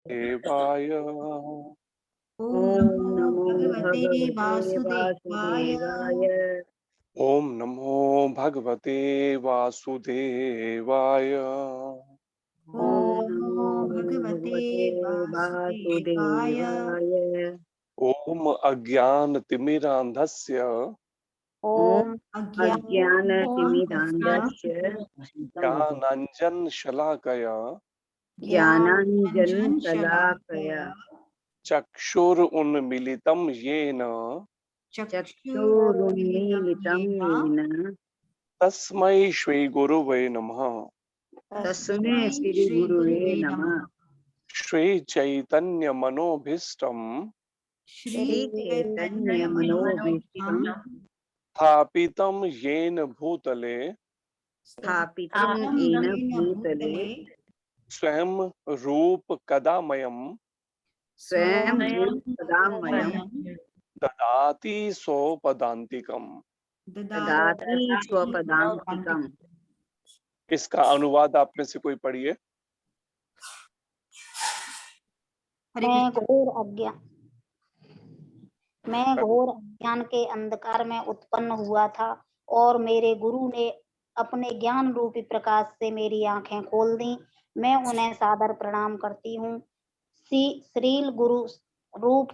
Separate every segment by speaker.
Speaker 1: देवाय।
Speaker 2: ओम नमो
Speaker 3: भगवते
Speaker 2: भगवते
Speaker 3: वासुदेवाय।
Speaker 2: वासुदेवाय।
Speaker 1: ओम नमो भगवते वासुदेवाय।
Speaker 2: ओम
Speaker 3: ओम
Speaker 2: नमो
Speaker 3: नमो भगवते
Speaker 2: भगवते
Speaker 3: वासुदेवाय।
Speaker 2: वासुदेवाय।
Speaker 1: ओम अज्ञानतिमिरान्धस्य
Speaker 2: ओम
Speaker 3: अज्ञानतिमिरान्धस्य
Speaker 2: अज्ञानतिमिरान्धस्य
Speaker 1: ज्ञानाञ्जनशलाकया
Speaker 2: ज्ञानाञ्जनशलाकया
Speaker 1: चक्षुरुन्मीलितं येन
Speaker 2: चक्षुरुन्मीलितं येन
Speaker 1: तस्मै श्रीगुरुवे नमः।
Speaker 2: तस्मै श्री गुरुवे नमः।
Speaker 1: श्रीचैतन्यमनोभीष्टं
Speaker 2: श्री चैतन्य मनोभीष्टं
Speaker 1: स्थापितं येन भूतले
Speaker 2: स्थापितं येन भूतले
Speaker 1: स्वयं रूप कदामयं
Speaker 2: स्वयं रूपदामयं
Speaker 1: ददाति स्वपदान्तिकम्।
Speaker 2: ददाति स्वपदान्तिकम्।
Speaker 1: इसका अनुवाद आप में से कोई पढ़िए।
Speaker 4: मैं घोर अज्ञान के अंधकार में उत्पन्न हुआ था और मेरे गुरु ने अपने ज्ञान रूपी प्रकाश से मेरी आंखें खोल दी। मैं उन्हें सादर प्रणाम करती हूँ। श्रील गुरु रूप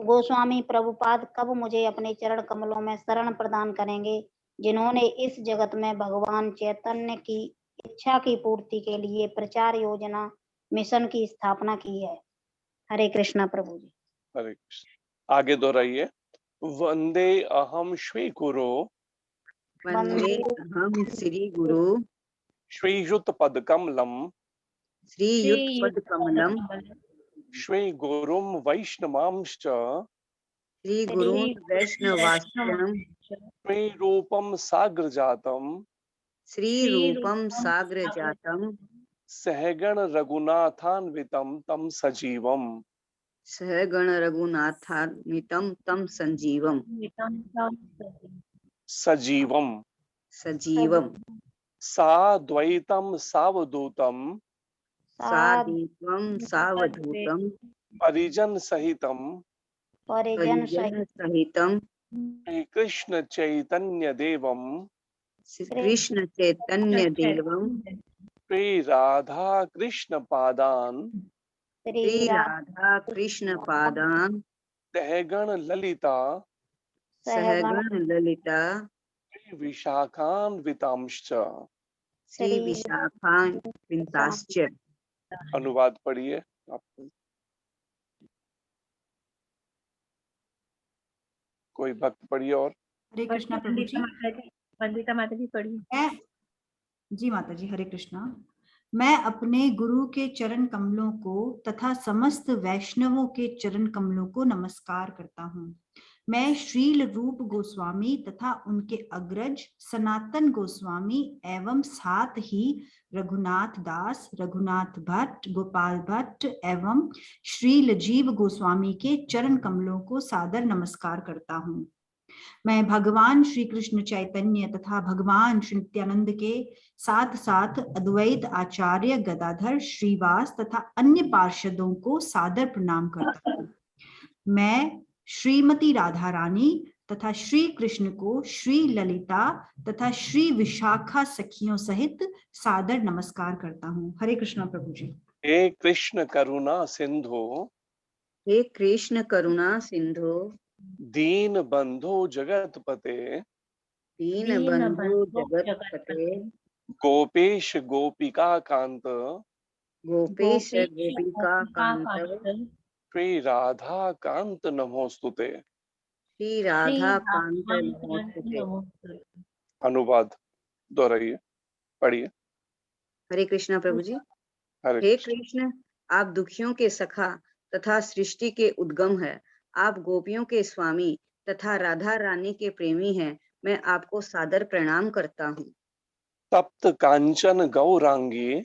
Speaker 4: गोस्वामी प्रभुपाद कब मुझे अपने चरण कमलों में शरण प्रदान करेंगे, जिन्होंने इस जगत में भगवान चैतन्य की इच्छा की पूर्ति के लिए प्रचार योजना मिशन की स्थापना की है। हरे कृष्णा प्रभु जी।
Speaker 1: हरे कृष्ण। आगे दोहराइए। वंदे अहम श्री गुरु
Speaker 2: वंदे अहं श्री गुरु
Speaker 1: श्रीयुत पद कमलम
Speaker 2: श्रीयुतपद कमलम
Speaker 1: श्री गुरुम वैष्णवांश्च
Speaker 2: श्री गुरुन् वैष्णवाश्रम
Speaker 1: श्री रूपम साग्र जातम
Speaker 2: श्री रूपम साग्र जातम
Speaker 1: सहगण रघुनाथान्वितम तम सजीवम
Speaker 2: सहगण रघुनाथान्वितं तं संजीवम
Speaker 1: सजीवम
Speaker 2: सजीवम
Speaker 1: साद्वैतम सावधूतम
Speaker 2: सादीपम सावधूतम
Speaker 1: परिजन सहितम
Speaker 4: परिजन
Speaker 2: परिजन सहितम
Speaker 1: श्री कृष्ण चैतन्य देवम
Speaker 2: कृष्ण चैतन्य देवम
Speaker 1: श्री राधा कृष्ण पादान
Speaker 2: श्री राधा कृष्ण पादान
Speaker 1: सहगण ललिता
Speaker 2: सहगण ललिता
Speaker 1: श्री विशाखान्वितांश्च।
Speaker 2: श्री विशाखान्विताश्च।
Speaker 1: अनुवाद पढ़िए आप। कोई भक्त पढ़िए। और
Speaker 3: हरे कृष्णा प्रभु जी।
Speaker 5: वंदिता माता जी पढ़िए।
Speaker 3: जी माता जी, हरे कृष्णा। मैं अपने गुरु के चरण कमलों को तथा समस्त वैष्णवों के चरण कमलों को नमस्कार करता हूँ। मैं श्रील रूप गोस्वामी तथा उनके अग्रज सनातन गोस्वामी एवं साथ ही रघुनाथ दास, रघुनाथ भट्ट, गोपाल भट्ट एवं श्रील जीव गोस्वामी के चरण कमलों को सादर नमस्कार करता हूँ। मैं भगवान श्री कृष्ण चैतन्य तथा भगवान श्री नित्यानंद के साथ साथ अद्वैत आचार्य गदाधर श्रीवास तथा अन्य पार्षदों को सादर प्रणाम करता हूँ। मैं श्रीमती राधा रानी तथा श्री कृष्ण को श्री ललिता तथा श्री विशाखा सखियों सहित सादर नमस्कार करता हूँ। हरे कृष्णा प्रभु जी।
Speaker 1: हे कृष्ण करुणा सिंधु
Speaker 2: हे कृष्ण करुणा सिंधु
Speaker 1: दीन बंधु जगतपते
Speaker 2: दीन बंधु जगतपते
Speaker 1: गोपेश गोपिका कांत
Speaker 2: गोपेश गोपिका कांत
Speaker 1: श्री राधा कांत नमोस्तुते।
Speaker 2: श्री राधा कांत नमोस्तुते।
Speaker 1: अनुवाद दोहराइए, पढ़िए।
Speaker 2: हरे कृष्णा प्रभु जी।
Speaker 1: हरे
Speaker 2: हे
Speaker 1: कृष्ण।
Speaker 2: कृष्ण, आप दुखियों के सखा तथा सृष्टि के उद्गम है। आप गोपियों के स्वामी तथा राधा रानी के प्रेमी हैं। मैं आपको सादर प्रणाम करता हूँ।
Speaker 1: तप्त कांचन गौरांगी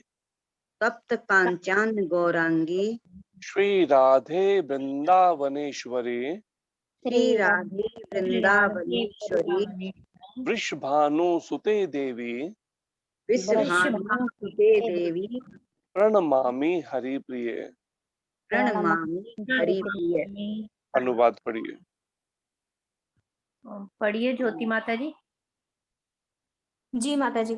Speaker 2: तप्त कांचन गौरांगी
Speaker 1: श्री राधे वृंदावनेश्वरी
Speaker 2: श्री राधे वृंदावनेश्वरी
Speaker 1: वृषभानुसुते देवी
Speaker 2: विश्वभानुसुते देवी
Speaker 1: प्रणमामि हरिप्रिये।
Speaker 2: प्रणमामि हरिप्रिय।
Speaker 1: अनुवाद पढ़िए।
Speaker 5: पढ़िए ज्योति माता जी।
Speaker 6: जी माता जी।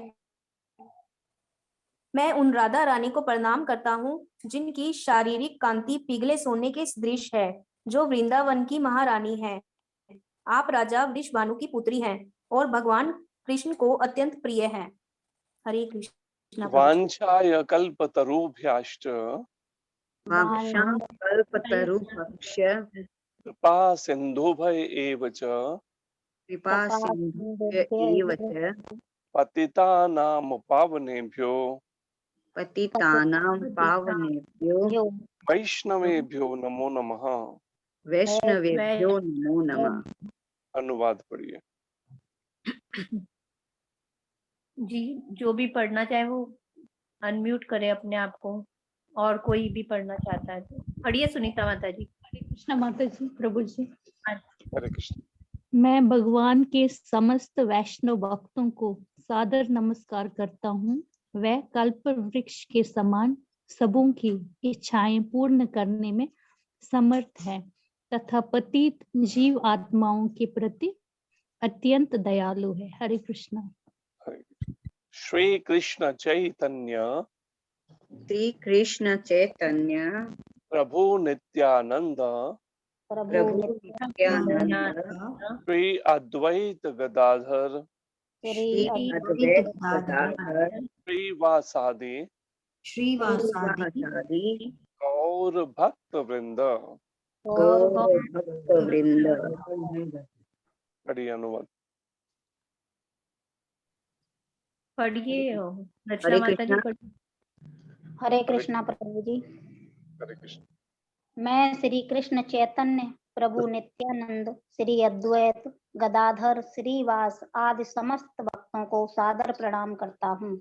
Speaker 6: मैं उन राधा रानी को प्रणाम करता हूँ जिनकी शारीरिक कांति पिघले सोने के सदृश है, जो वृंदावन की महारानी है। आप राजा वृषभानु की पुत्री हैं और भगवान कृष्ण को अत्यंत प्रिय हैं। हरे कृष्ण।
Speaker 1: वांछाय कल्पतरुभ्याश्च
Speaker 2: वाक्षां कल्पतरुभ्यश्च
Speaker 1: कृपा सिन्धुभय एव च
Speaker 2: कृपा सिन्धुभ्य एव च
Speaker 1: पतितानां पावनेभ्यो
Speaker 2: पतितानां पावनेभ्यो
Speaker 1: वैष्णवेभ्यो नमो नमः।
Speaker 2: वैष्णवेभ्यो नमो नमः।
Speaker 1: अनुवाद पढ़िए।
Speaker 5: जी, जो भी पढ़ना चाहे वो अनम्यूट करे अपने आप को, और कोई भी पढ़ना चाहता है तो पढ़िए सुनीता माता जी।
Speaker 7: हरे कृष्ण माता जी, प्रभु जी।
Speaker 1: हरे कृष्ण।
Speaker 7: मैं भगवान के समस्त वैष्णव भक्तों को सादर नमस्कार करता हूँ। वह कल्प वृक्ष के समान सबों की इच्छाएं पूर्ण करने में समर्थ है तथा पतित जीव आत्माओं के प्रति अत्यंत दयालु है। हरे कृष्ण।
Speaker 1: श्री कृष्ण चैतन्य
Speaker 2: श्री कृष्ण चैतन्य
Speaker 1: प्रभु नित्यानंद
Speaker 2: प्रभु नित्यानंद
Speaker 1: श्री अद्वैत गदाधर
Speaker 2: श्री अद्वैत गदाधर
Speaker 1: श्रीवासादि
Speaker 2: श्रीवासादि
Speaker 1: गौर भक्त वृंद।
Speaker 2: गौर भक्त वृंद।
Speaker 1: बड़ी अनुवाद।
Speaker 5: पढ़िए रचना
Speaker 2: हरे
Speaker 5: माता जी।
Speaker 2: कृष्णा।
Speaker 5: पढ़िए।
Speaker 4: हरे कृष्णा प्रभु जी।
Speaker 1: हरे कृष्ण।
Speaker 4: मैं श्री कृष्ण चैतन्य प्रभु नित्यानंद श्री अद्वैत गदाधर श्रीवास आदि समस्त भक्तों को सादर प्रणाम करता हूँ।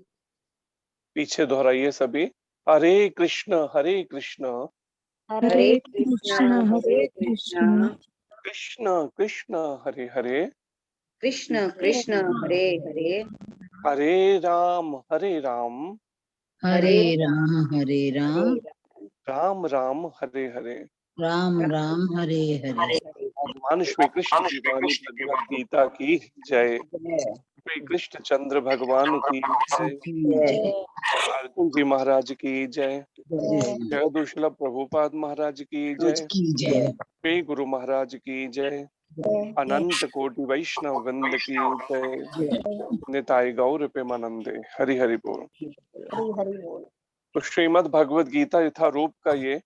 Speaker 1: पीछे दोहराइए सभी। हरे कृष्ण हरे कृष्ण
Speaker 2: हरे कृष्ण हरे कृष्ण
Speaker 1: कृष्ण कृष्ण हरे हरे
Speaker 2: कृष्ण कृष्ण हरे हरे
Speaker 1: हरे राम हरे राम
Speaker 2: हरे
Speaker 8: हरे राम
Speaker 1: राम राम हरे हरे।
Speaker 8: राम राम हरे हरे।
Speaker 1: भगवान श्री कृष्ण की वाणी भगवद गीता की जय। श्री कृष्ण चंद्र भगवान की जय। अर्जुन जी महाराज की जय। जय दुर्लभ प्रभुपाद महाराज की जय। श्री गुरु महाराज की जय। अनंत कोटि वैष्णव वृंद की जय। निताई गौर प्रेमानंदे। हरि हरि बोल।
Speaker 4: हरि हरि बोल।
Speaker 1: तो श्रीमद् भगवद गीता यथारूप का ये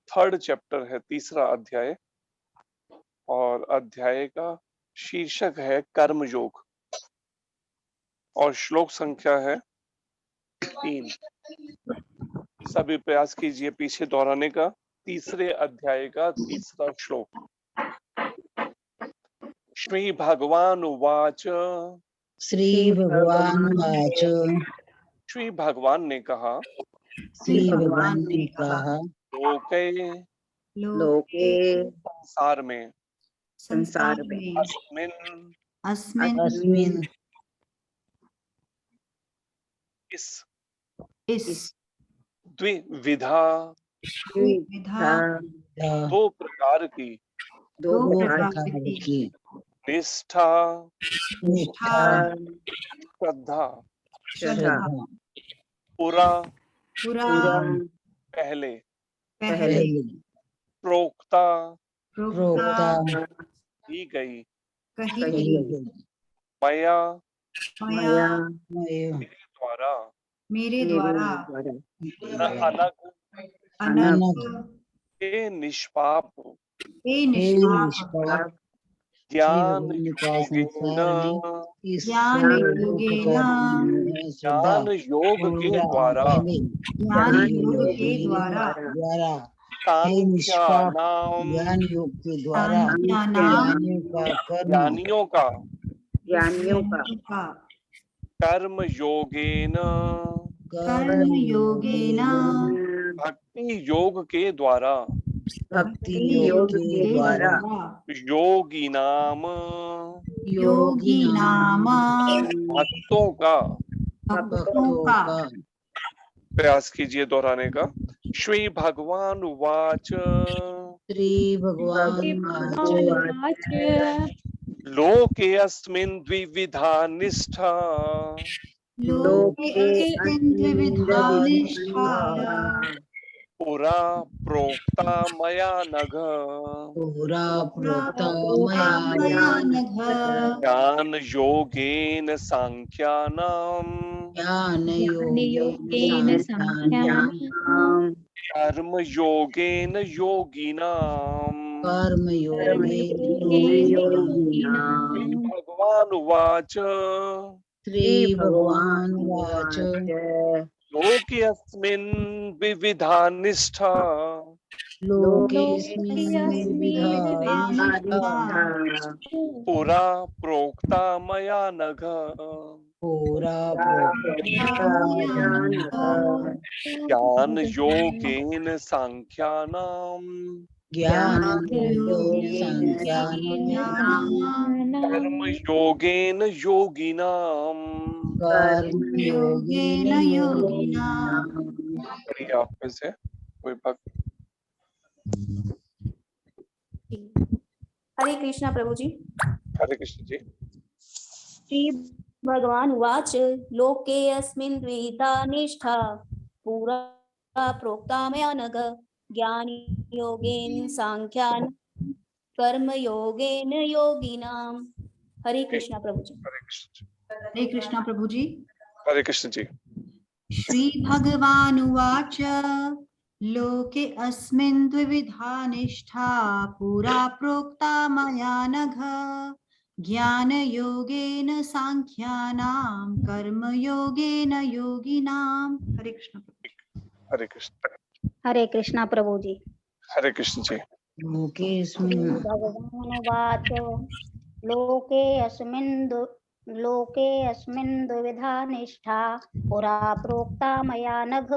Speaker 1: 3rd चैप्टर है, 3रा अध्याय, और अध्याय का शीर्षक है कर्म योग और श्लोक संख्या है 3। सभी प्रयास कीजिए पीछे दोहराने का। 3रे अध्याय का 3रा श्लोक। श्री भगवान उवाच।
Speaker 8: श्री भगवान वाच।
Speaker 1: श्री भगवान ने कहा।
Speaker 8: श्री भगवान ने कहा।
Speaker 1: लोके संसार में अस्मिन इस द्विविधा दो प्रकार की निष्ठा श्रद्धा पुरा पहले प्रोक्ता की गई मया
Speaker 3: मेरे द्वारा
Speaker 1: अनग हे निष्पाप ज्ञान योग के द्वारा
Speaker 8: ज्ञान योग के द्वारा
Speaker 1: ज्ञानियों का कर्म योगेन भक्ति योग के द्वारा योगी नाम भक्तों का प्रयास कीजिए दोहराने का। श्री भगवान उवाच
Speaker 8: श्री भगवान
Speaker 7: भगवानुवाच
Speaker 1: लोके अस्मिन् द्विविधा निष्ठा
Speaker 3: लोके अस्मिन् द्विविधा निष्ठा
Speaker 1: पुरा प्रोक्ता मया नघ
Speaker 8: पुरा प्रोक्ता
Speaker 3: प्रोक्ता मया नघ
Speaker 1: ज्ञान योगेन सांख्यानाम्
Speaker 8: ज्ञान
Speaker 7: योगेन सांख्यानां
Speaker 1: कर्म योगेन योगिनाम्।
Speaker 8: कर्म
Speaker 1: भगवान उवाच
Speaker 8: श्री भगवान वाच
Speaker 1: लोके अस्मिन् विविधा निष्ठा
Speaker 8: लोकेस्मिन् विविधा निष्ठा
Speaker 1: पुरा प्रोक्ता मया नघ
Speaker 8: पुरा प्रोक्ता
Speaker 1: ज्ञान योगेन सांख्यानाम्
Speaker 8: ज्ञान संख्यानां
Speaker 1: कर्म योगेन योगिनाम्।
Speaker 8: कर्म योगेन योगिनां।
Speaker 1: पढ़िए आप में से कोई भक्त।
Speaker 6: हरे कृष्णा प्रभु जी।
Speaker 1: हरे कृष्ण जी।
Speaker 6: श्री भगवान उवाच लोके अस्मिन् द्विविधा निष्ठा पुरा प्रोक्ता मया नघ ज्ञान योगेन सांख्यान कर्म योगेन योगिनाम। हरे कृष्णा प्रभु जी।
Speaker 1: हरे कृष्ण जी।
Speaker 3: हरे कृष्णा प्रभु जी।
Speaker 1: हरे कृष्ण जी।
Speaker 3: श्री भगवानुवाच लोके अस्मिन् द्विविधा निष्ठा पुरा प्रोक्ता मया नघ ज्ञान योगेन सांख्यानां कर्म योगेन योगिनां। हरे कृष्ण।
Speaker 1: हरे कृष्ण।
Speaker 4: हरे कृष्णा प्रभु जी।
Speaker 1: हरे कृष्ण जी।
Speaker 8: लोकेस्मिन्
Speaker 4: भगवानुवाच लोके अस्मिन् द्विविधा निष्ठा पुरा प्रोक्ता मया नघ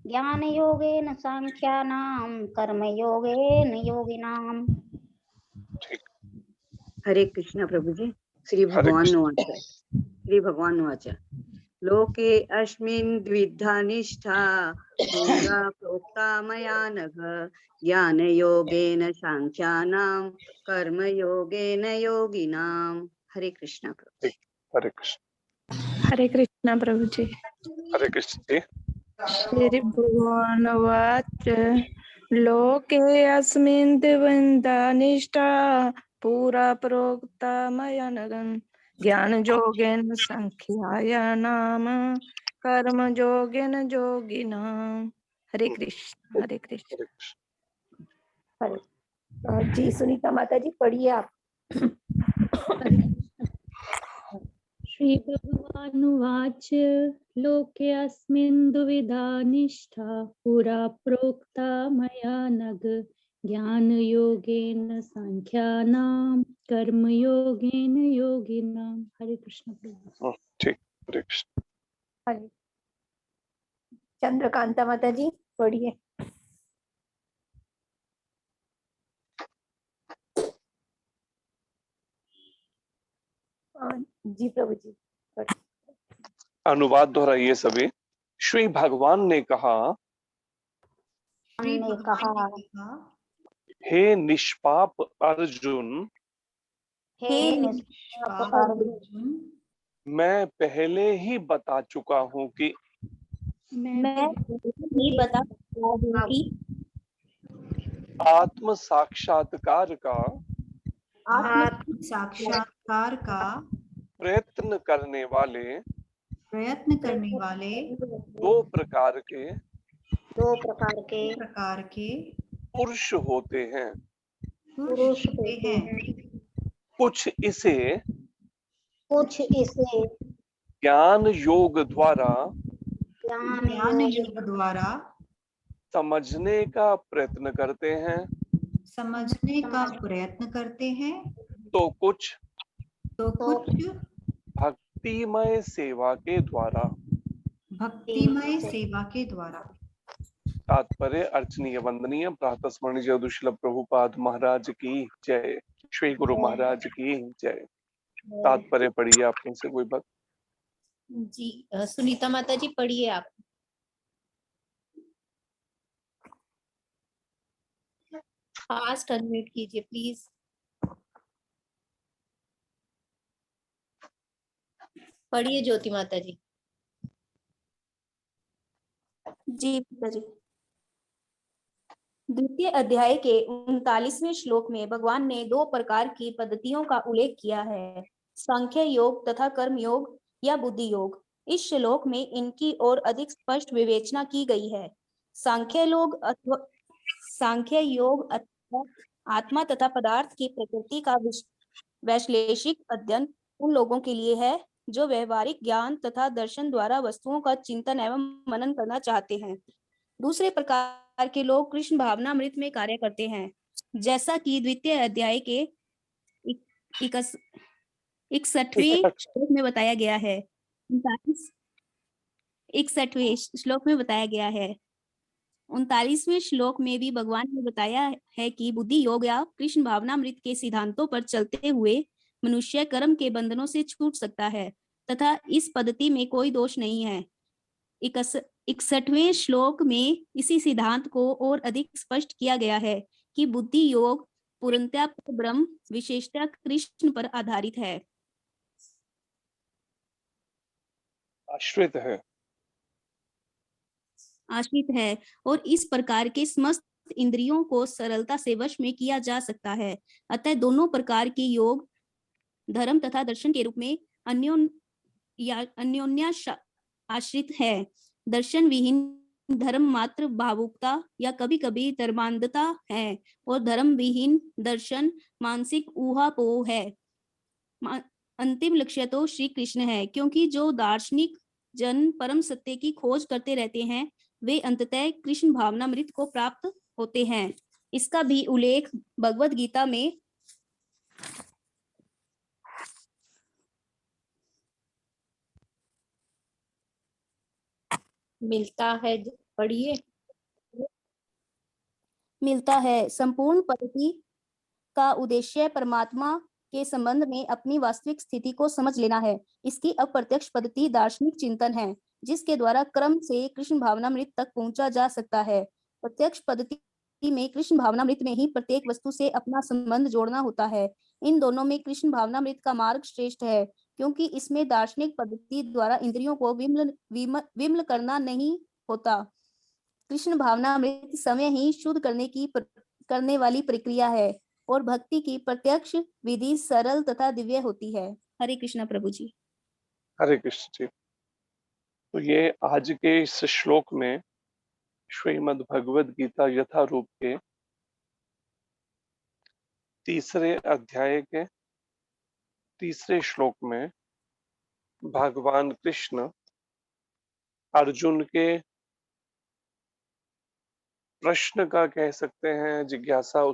Speaker 4: ज्ञान योगेन सांख्यानां कर्म योगेन योगिनाम्।
Speaker 2: हरे कृष्ण प्रभु जी। श्री
Speaker 1: हरे
Speaker 2: भगवान
Speaker 1: कृष्ण।
Speaker 2: वाच श्री भगवान वाच लोके अस्मिन् द्विधा निष्ठा पुरा प्रोक्ता मया नघ ज्ञान योगेन सांख्यानां कर्म योगेन योगिनाम्। हरे कृष्ण प्रभु।
Speaker 1: हरे कृष्ण।
Speaker 9: हरे कृष्णा प्रभु जी।
Speaker 1: हरे कृष्ण जी।
Speaker 9: श्री भगवान वाच लोके अस्मिन् द्विविधा निष्ठा पुरा प्रोक्ता मया नघ ज्ञान योगेन सांख्यानां कर्म योगेन योगिनाम्। हरे कृष्ण। हरे कृष्ण।
Speaker 1: हरे कृष्ण।
Speaker 5: जी सुनीता माता जी पढ़िए आप।
Speaker 7: श्री भगवानुवाच लोके अस्मिन् द्विविधा निष्ठा पुरा प्रोक्ता मया नघ ज्ञान योगेन सांख्यानां कर्म योगेन योगिनां। हरे कृष्ण प्रभु।
Speaker 1: ठीक। हरे कृष्ण।
Speaker 5: हरे चंद्रकांता माता जी पढ़िए। जी प्रभु जी।
Speaker 1: अनुवाद दोहराइए सभी। श्री भगवान ने कहा
Speaker 3: श्री
Speaker 4: ने
Speaker 3: भगवान
Speaker 4: कहा
Speaker 3: ने कहा
Speaker 1: हे निष्पाप अर्जुन
Speaker 4: हे
Speaker 3: निष्पाप अर्जुन
Speaker 1: मैं पहले ही बता चुका हूँ कि
Speaker 4: मैं ये बता चुका हूँ कि
Speaker 1: आत्म साक्षात्कार का
Speaker 3: आत्म साक्षात्कार का
Speaker 1: प्रयत्न करने वाले दो प्रकार के पुरुष होते हैं। कुछ इसे ज्ञान योग द्वारा समझने का प्रयत्न करते हैं तो कुछ भक्तिमय सेवा के द्वारा। तात्पर्य अर्चनीय वंदनीय प्रातः स्मरणीय जय दुशील प्रभुपाद महाराज की जय। श्री गुरु महाराज की जय। तात्पर्य पढ़िए आप में से कोई भक्त।
Speaker 5: जी सुनीता माता जी पढ़िए आप। फास्ट अनम्यूट कीजिए प्लीज। पढ़िए ज्योति माता जी।
Speaker 6: जी पिताजी। द्वितीय अध्याय के 39वें श्लोक में भगवान ने 2 प्रकार की पद्धतियों का उल्लेख किया है, सांख्य योग तथा कर्म योग या बुद्धि योग। इस श्लोक में इनकी और अधिक स्पष्ट विवेचना की गई है। सांख्य योग अथवा आत्मा तथा पदार्थ की प्रकृति का वैश्लेषिक अध्ययन उन लोगों के लिए है जो व्यवहारिक ज्ञान तथा दर्शन द्वारा वस्तुओं का चिंतन एवं मनन करना चाहते हैं। दूसरे प्रकार के लोग कृष्ण भावनामृत में कार्य करते हैं, जैसा कि द्वितीय अध्याय के 61वें श्लोक में बताया गया है। 61वें श्लोक में बताया गया है। 39वें श्लोक में भी भगवान ने बताया है कि बुद्धि योग या कृष्ण भावनामृत के सिद्धांतों पर चलते हुए मनुष्य कर्म के बंधनों से छूट सकता है तथा इस पद्धति में कोई दोष नहीं है। 61वें श्लोक में इसी सिद्धांत को और अधिक स्पष्ट किया गया है कि बुद्धि योग पूर्णतः ब्रह्म विशेषतः कृष्ण पर आधारित है,
Speaker 1: आश्रित है
Speaker 6: और इस प्रकार के समस्त इंद्रियों को सरलता से वश में किया जा सकता है। अतः दोनों प्रकार के योग धर्म तथा दर्शन के रूप में अन्योन्य आश्रित है। दर्शन विहीन धर्म मात्र भावुकता या कभी कभी धर्मांधता है और धर्म विहीन दर्शन मानसिक ऊहापोह है। अंतिम लक्ष्य तो श्री कृष्ण है, क्योंकि जो दार्शनिक जन परम सत्य की खोज करते रहते हैं वे अंततः कृष्ण भावनामृत को प्राप्त होते हैं। इसका भी उल्लेख भगवद गीता में
Speaker 5: मिलता है, पढ़िए।
Speaker 6: मिलता है। संपूर्ण पद्धति का उद्देश्य परमात्मा के संबंध में अपनी वास्तविक स्थिति को समझ लेना है। इसकी अप्रत्यक्ष पद्धति दार्शनिक चिंतन है, जिसके द्वारा क्रम से कृष्ण भावनामृत तक पहुंचा जा सकता है। प्रत्यक्ष पद्धति में कृष्ण भावनामृत में ही प्रत्येक वस्तु से अपना संबंध जोड़ना होता है। इन दोनों में कृष्ण भावनामृत का मार्ग श्रेष्ठ है, क्योंकि इसमें दार्शनिक पद्धति द्वारा इंद्रियों को विमल करना नहीं होता। कृष्ण भावनामृत समय ही शुद्ध करने वाली प्रक्रिया है और भक्ति की प्रत्यक्ष विधि सरल तथा दिव्य होती है। हरे कृष्णा प्रभु जी।
Speaker 1: हरे कृष्ण जी। तो ये आज के इस श्लोक में श्रीमद् भगवद गीता यथारूप के 3 अध्याय के 3 श्लोक में भगवान कृष्ण अर्जुन के प्रश्न का कह सकते हैं, जिज्ञासा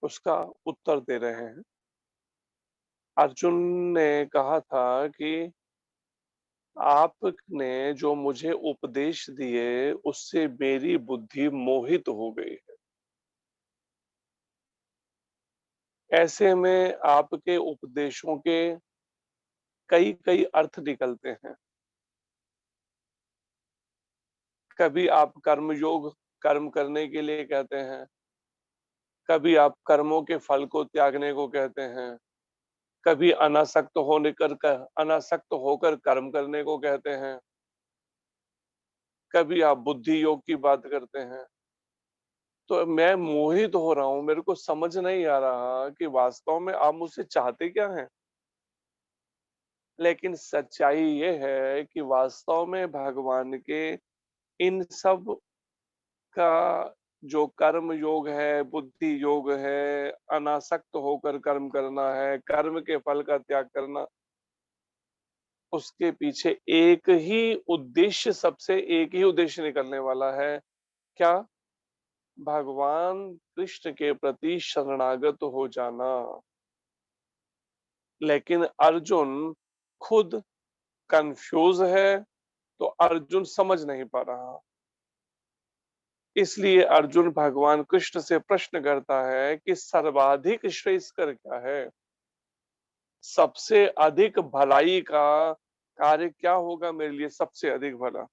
Speaker 1: उसका उत्तर दे रहे हैं। अर्जुन ने कहा था कि आपने जो मुझे उपदेश दिए उससे मेरी बुद्धि मोहित हो गई है। ऐसे में आपके उपदेशों के कई कई अर्थ निकलते हैं। कभी आप कर्मयोग कर्म करने के लिए कहते हैं, कभी आप कर्मों के फल को त्यागने को कहते हैं, कभी अनासक्त होकर कर्म करने को कहते हैं, कभी आप बुद्धि योग की बात करते हैं। तो मैं मोहित हो रहा हूं, मेरे को समझ नहीं आ रहा कि वास्तव में आप मुझसे चाहते क्या हैं। लेकिन सच्चाई ये है कि वास्तव में भगवान के इन सब का जो कर्म योग है, बुद्धि योग है, अनासक्त होकर कर्म करना है, कर्म के फल का त्याग करना, उसके पीछे एक ही उद्देश्य निकलने वाला है। क्या? भगवान कृष्ण के प्रति शरणागत हो जाना। लेकिन अर्जुन खुद कंफ्यूज है, तो अर्जुन समझ नहीं पा रहा। इसलिए अर्जुन भगवान कृष्ण से प्रश्न करता है कि सर्वाधिक श्रेयस्कर क्या है, सबसे अधिक भलाई का कार्य क्या होगा मेरे लिए सबसे अधिक भला।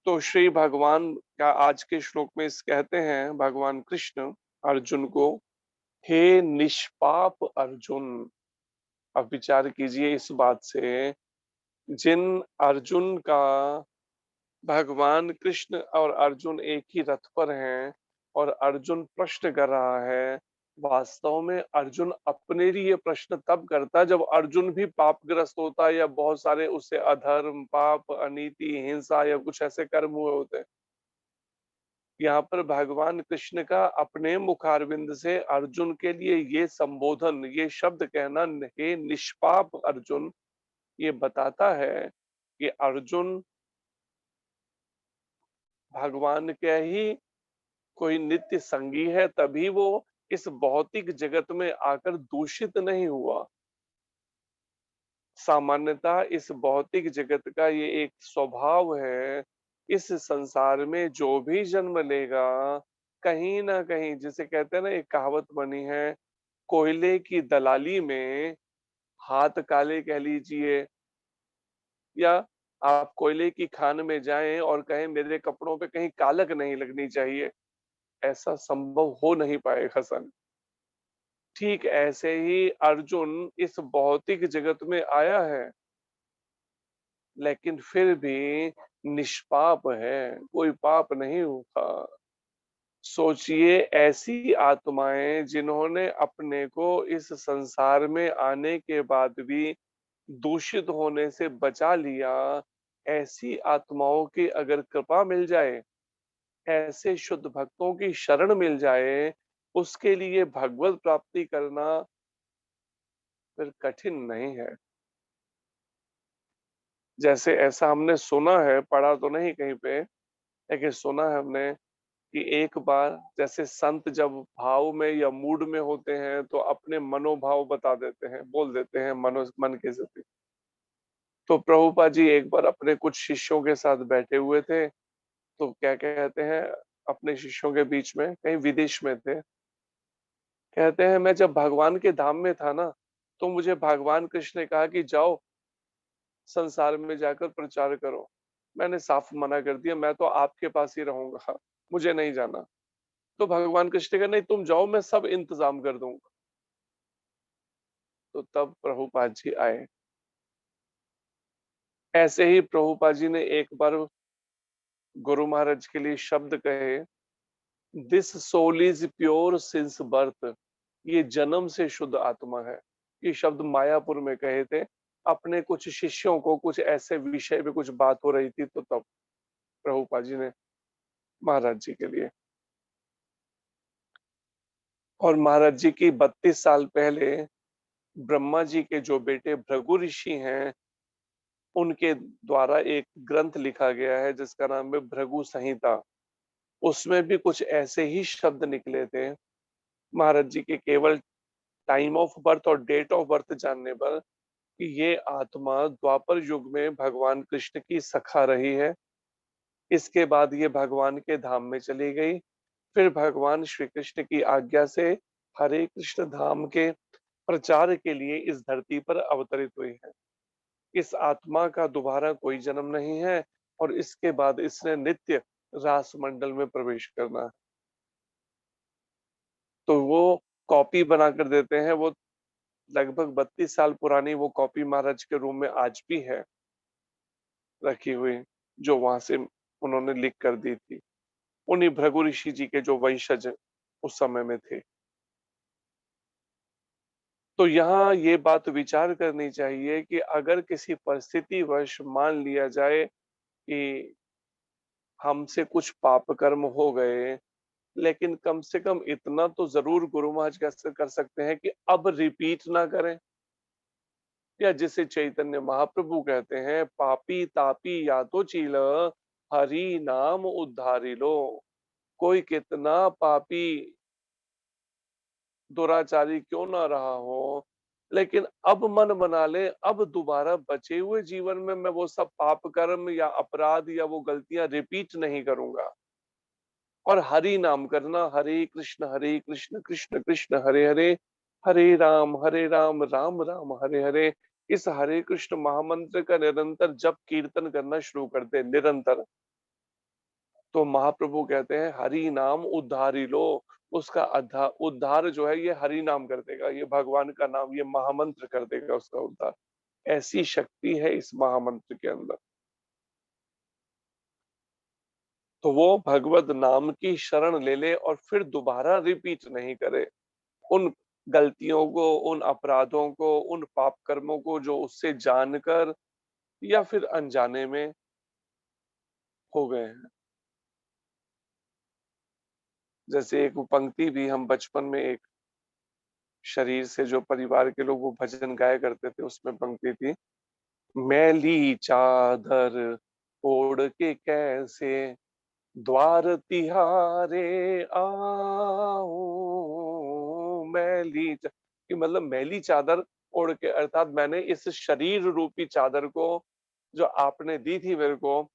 Speaker 1: तो श्री भगवान का आज के श्लोक में इस कहते हैं भगवान कृष्ण अर्जुन को, हे निष्पाप अर्जुन। अब विचार कीजिए इस बात से, जिन अर्जुन का भगवान कृष्ण और अर्जुन एक ही रथ पर हैं और अर्जुन प्रश्न कर रहा है, वास्तव में अर्जुन अपने लिए प्रश्न तब करता है जब अर्जुन भी पापग्रस्त होता है या बहुत सारे उससे अधर्म, पाप, अनीति, हिंसा या कुछ ऐसे कर्म हुए होते हैं। यहाँ पर भगवान कृष्ण का अपने मुखारविंद से अर्जुन के लिए ये संबोधन, ये शब्द कहना, हे निष्पाप अर्जुन, ये बताता है कि अर्जुन भगवान के ही कोई नित्य संगी है, तभी वो इस भौतिक जगत में आकर दूषित नहीं हुआ। सामान्यतः इस भौतिक जगत का ये एक स्वभाव है, इस संसार में जो भी जन्म लेगा कहीं ना कहीं, जिसे कहते हैं ना, एक कहावत बनी है, कोयले की दलाली में हाथ काले कह लीजिए, या आप कोयले की खान में जाएं और कहें मेरे कपड़ों पे कहीं कालक नहीं लगनी चाहिए, ऐसा संभव हो नहीं पाएगा सन। ठीक ऐसे ही अर्जुन इस भौतिक जगत में आया है, लेकिन फिर भी निष्पाप है, कोई पाप नहीं हुआ। सोचिए ऐसी आत्माएं जिन्होंने अपने को इस संसार में आने के बाद भी दूषित होने से बचा लिया, ऐसी आत्माओं की अगर कृपा मिल जाए, ऐसे शुद्ध भक्तों की शरण मिल जाए, उसके लिए भगवत प्राप्ति करना फिर कठिन नहीं है। जैसे ऐसा हमने सुना है, पढ़ा तो नहीं कहीं पे, लेकिन सुना है हमने कि एक बार जैसे संत जब भाव में या मूड में होते हैं तो अपने मनोभाव बता देते हैं, बोल देते हैं मन के जरिए। तो प्रभुपाद जी एक बार अपने कुछ शिष्यों के साथ बैठे हुए थे, तो क्या कहते हैं, अपने शिष्यों के बीच में, कहीं विदेश में थे, कहते हैं मैं जब भगवान के धाम में था ना, तो मुझे भगवान कृष्ण ने कहा कि जाओ संसार में जाकर प्रचार करो। मैंने साफ मना कर दिया, मैं तो आपके पास ही रहूंगा, मुझे नहीं जाना। तो भगवान कृष्ण ने कहा नहीं तुम जाओ, मैं सब इंतजाम कर दूंगा। तो तब प्रभुपाद जी आए। ऐसे ही प्रभुपाद जी ने एक बार गुरु महाराज के लिए शब्द कहे, this soul is pure since birth, ये जन्म से शुद्ध आत्मा है। ये शब्द मायापुर में कहे थे अपने कुछ शिष्यों को, कुछ ऐसे विषय पे कुछ बात हो रही थी, तो तब प्रभुपाद जी ने महाराज जी के लिए। और महाराज जी की 32 साल पहले ब्रह्मा जी के जो बेटे भृगु ऋषि हैं, उनके द्वारा एक ग्रंथ लिखा गया है जिसका नाम है भृगु संहिता। उसमें भी कुछ ऐसे ही शब्द निकले थे। महाराज जी के केवल टाइम ऑफ बर्थ और डेट ऑफ बर्थ जानने पर कि ये आत्मा द्वापर युग में भगवान कृष्ण की सखा रही है, इसके बाद ये भगवान के धाम में चली गई, फिर भगवान श्री कृष्ण की आज्ञा से हरे कृष्ण धाम के प्रचार के लिए इस धरती पर अवतरित हुई है। इस आत्मा का दोबारा कोई जन्म नहीं है और इसके बाद इसने नित्य रास मंडल में प्रवेश करना है। तो वो कॉपी बना कर देते हैं, वो लगभग 32 साल पुरानी वो कॉपी महाराज के रूम में आज भी है रखी हुई, जो वहां से उन्होंने लिख कर दी थी, उन्हीं भृगु ऋषि जी के जो वंशज उस समय में थे। तो यहाँ ये बात विचार करनी चाहिए कि अगर किसी परिस्थिति वश मान लिया जाए कि हमसे कुछ पाप कर्म हो गए, लेकिन कम से कम इतना तो जरूर गुरु महाराज कैसे कर सकते हैं कि अब रिपीट ना करें। या जिसे चैतन्य महाप्रभु कहते हैं, पापी तापी या तो चील हरि नाम उद्धारी लो। कोई कितना पापी दुराचारी क्यों ना रहा हो, लेकिन अब मन बना ले, अब दोबारा बचे हुए जीवन में मैं वो सब पाप कर्म या अपराध या वो गलतियां रिपीट नहीं करूंगा। और हरि नाम करना, हरे कृष्ण कृष्ण कृष्ण हरे हरे, हरे राम राम राम हरे हरे। इस हरे कृष्ण महामंत्र का निरंतर जप कीर्तन करना शुरू कर दे, निरंतर। तो महाप्रभु कहते हैं हरि नाम उद्धारी लो, उसका उद्धार जो है ये हरि नाम कर देगा, ये भगवान का नाम, ये महामंत्र कर देगा उसका उद्धार। ऐसी शक्ति है इस महामंत्र के अंदर। तो वो भगवत नाम की शरण ले ले और फिर दोबारा रिपीट नहीं करे उन गलतियों को, उन अपराधों को, उन पाप कर्मों को जो उससे जानकर या फिर अनजाने में हो गए हैं। जैसे एक पंक्ति भी हम बचपन में एक शरीर से जो परिवार के लोग वो भजन गाया करते थे, उसमें पंक्ति थी, मैली चादर ओढ़ के कैसे द्वार तिहारे आऊं, कि मतलब मैली चादर ओढ़ के, अर्थात मैंने इस शरीर रूपी चादर को जो आपने दी थी मेरे को,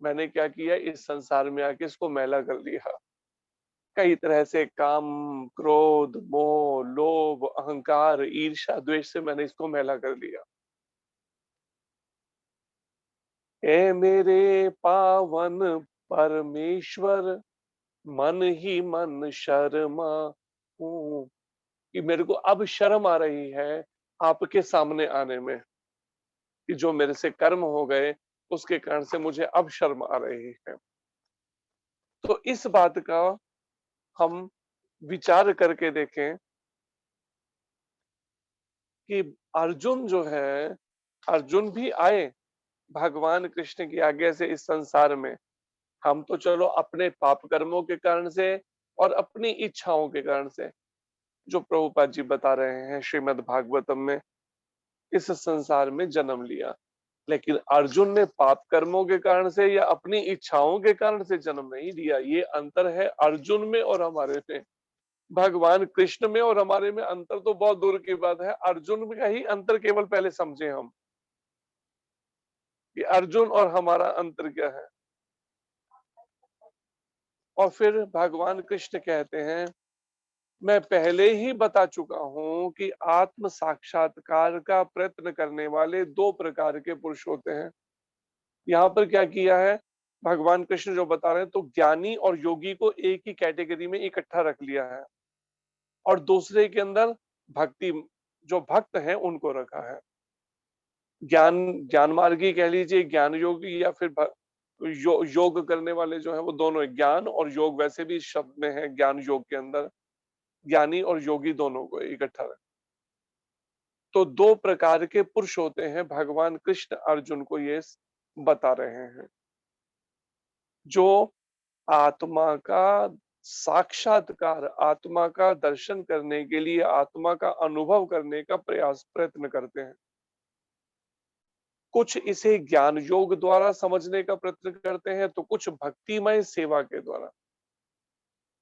Speaker 1: मैंने क्या किया, इस संसार में आके इसको मैला कर लिया। कई तरह से काम, क्रोध, मोह, लोभ, अहंकार, ईर्ष्या, द्वेष से मैंने इसको मैला कर लिया। ए मेरे पावन परमेश्वर, मन ही मन शर्मा हूँ, कि मेरे को अब शर्म आ रही है आपके सामने आने में, कि जो मेरे से कर्म हो गए उसके कारण से मुझे अब शर्म आ रही है। तो इस बात का हम विचार करके देखें कि अर्जुन जो है, अर्जुन भी आए भगवान कृष्ण की आज्ञा से इस संसार में। हम तो चलो अपने पाप कर्मों के कारण से और अपनी इच्छाओं के कारण से, जो प्रभुपाद जी बता रहे हैं श्रीमद् भागवतम में, इस संसार में जन्म लिया। लेकिन अर्जुन ने पाप कर्मों के कारण से या अपनी इच्छाओं के कारण से जन्म नहीं लिया। ये अंतर है अर्जुन में और हमारे में। भगवान कृष्ण में और हमारे में अंतर तो बहुत दूर की बात है। अर्जुन का ही अंतर केवल पहले समझे हम, कि अर्जुन और हमारा अंतर क्या है। और फिर भगवान कृष्ण कहते हैं, मैं पहले ही बता चुका हूं कि आत्म साक्षात्कार का प्रयत्न करने वाले दो प्रकार के पुरुष होते हैं। यहाँ पर क्या किया है भगवान कृष्ण जो बता रहे हैं, तो ज्ञानी और योगी को एक ही कैटेगरी में इकट्ठा रख लिया है, और दूसरे के अंदर भक्ति, जो भक्त हैं उनको रखा है। ज्ञान मार्गी कह लीजिए, ज्ञान योगी, या फिर योग करने वाले जो है वो दोनों। ज्ञान और योग वैसे भी शब्द में है, ज्ञान योग के अंदर ज्ञानी और योगी दोनों को इकट्ठा रखा। तो दो प्रकार के पुरुष होते हैं, भगवान कृष्ण अर्जुन को ये बता रहे हैं। जो आत्मा का साक्षात्कार, आत्मा का दर्शन करने के लिए, आत्मा का अनुभव करने का प्रयत्न करते हैं। कुछ इसे ज्ञान योग द्वारा समझने का प्रयत्न करते हैं, तो कुछ भक्तिमय सेवा के द्वारा,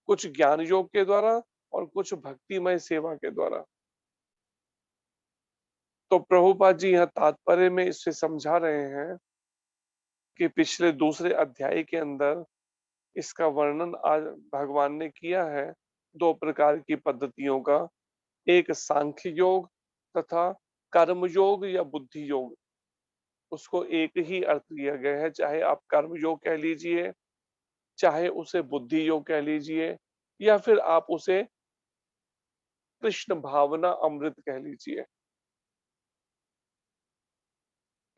Speaker 1: कुछ ज्ञान योग के द्वारा और कुछ भक्तिमय सेवा के द्वारा। तो प्रभुपाद जी यहाँ तात्पर्य में इससे समझा रहे हैं कि पिछले दूसरे अध्याय के अंदर इसका वर्णन आज भगवान ने किया है दो प्रकार की पद्धतियों का, एक सांख्य योग तथा कर्म योग या बुद्धि योग। उसको एक ही अर्थ लिया गया है, चाहे आप कर्म योग कह लीजिए, चाहे उसे बुद्धि योग कह लीजिए, या फिर आप उसे कृष्ण भावना अमृत कह लीजिए।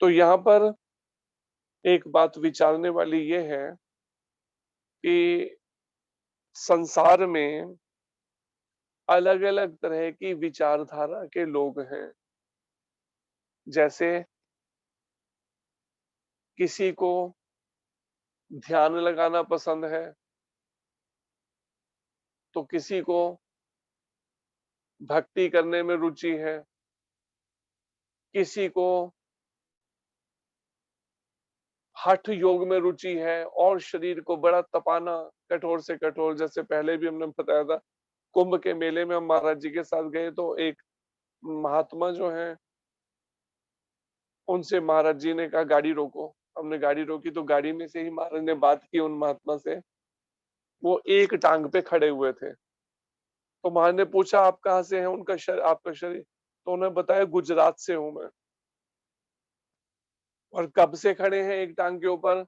Speaker 1: तो यहाँ पर एक बात विचारने वाली ये है कि संसार में अलग अलग तरह की विचारधारा के लोग हैं। जैसे किसी को ध्यान लगाना पसंद है, तो किसी को भक्ति करने में रुचि है, किसी को हठ योग में रुचि है, और शरीर को बड़ा तपाना कठोर से कठोर। जैसे पहले भी हमने बताया था, कुंभ के मेले में हम महाराज जी के साथ गए, तो एक महात्मा जो है उनसे महाराज जी ने कहा गाड़ी रोको। हमने गाड़ी रोकी तो गाड़ी में से ही महाराज ने बात की उन महात्मा से। वो एक टांग पे खड़े हुए थे, तो महाराज ने पूछा आप कहाँ से हैं, उनका आपका शरीर, तो उन्होंने बताया गुजरात से हूं मैं। और कब से खड़े हैं एक टांग के ऊपर,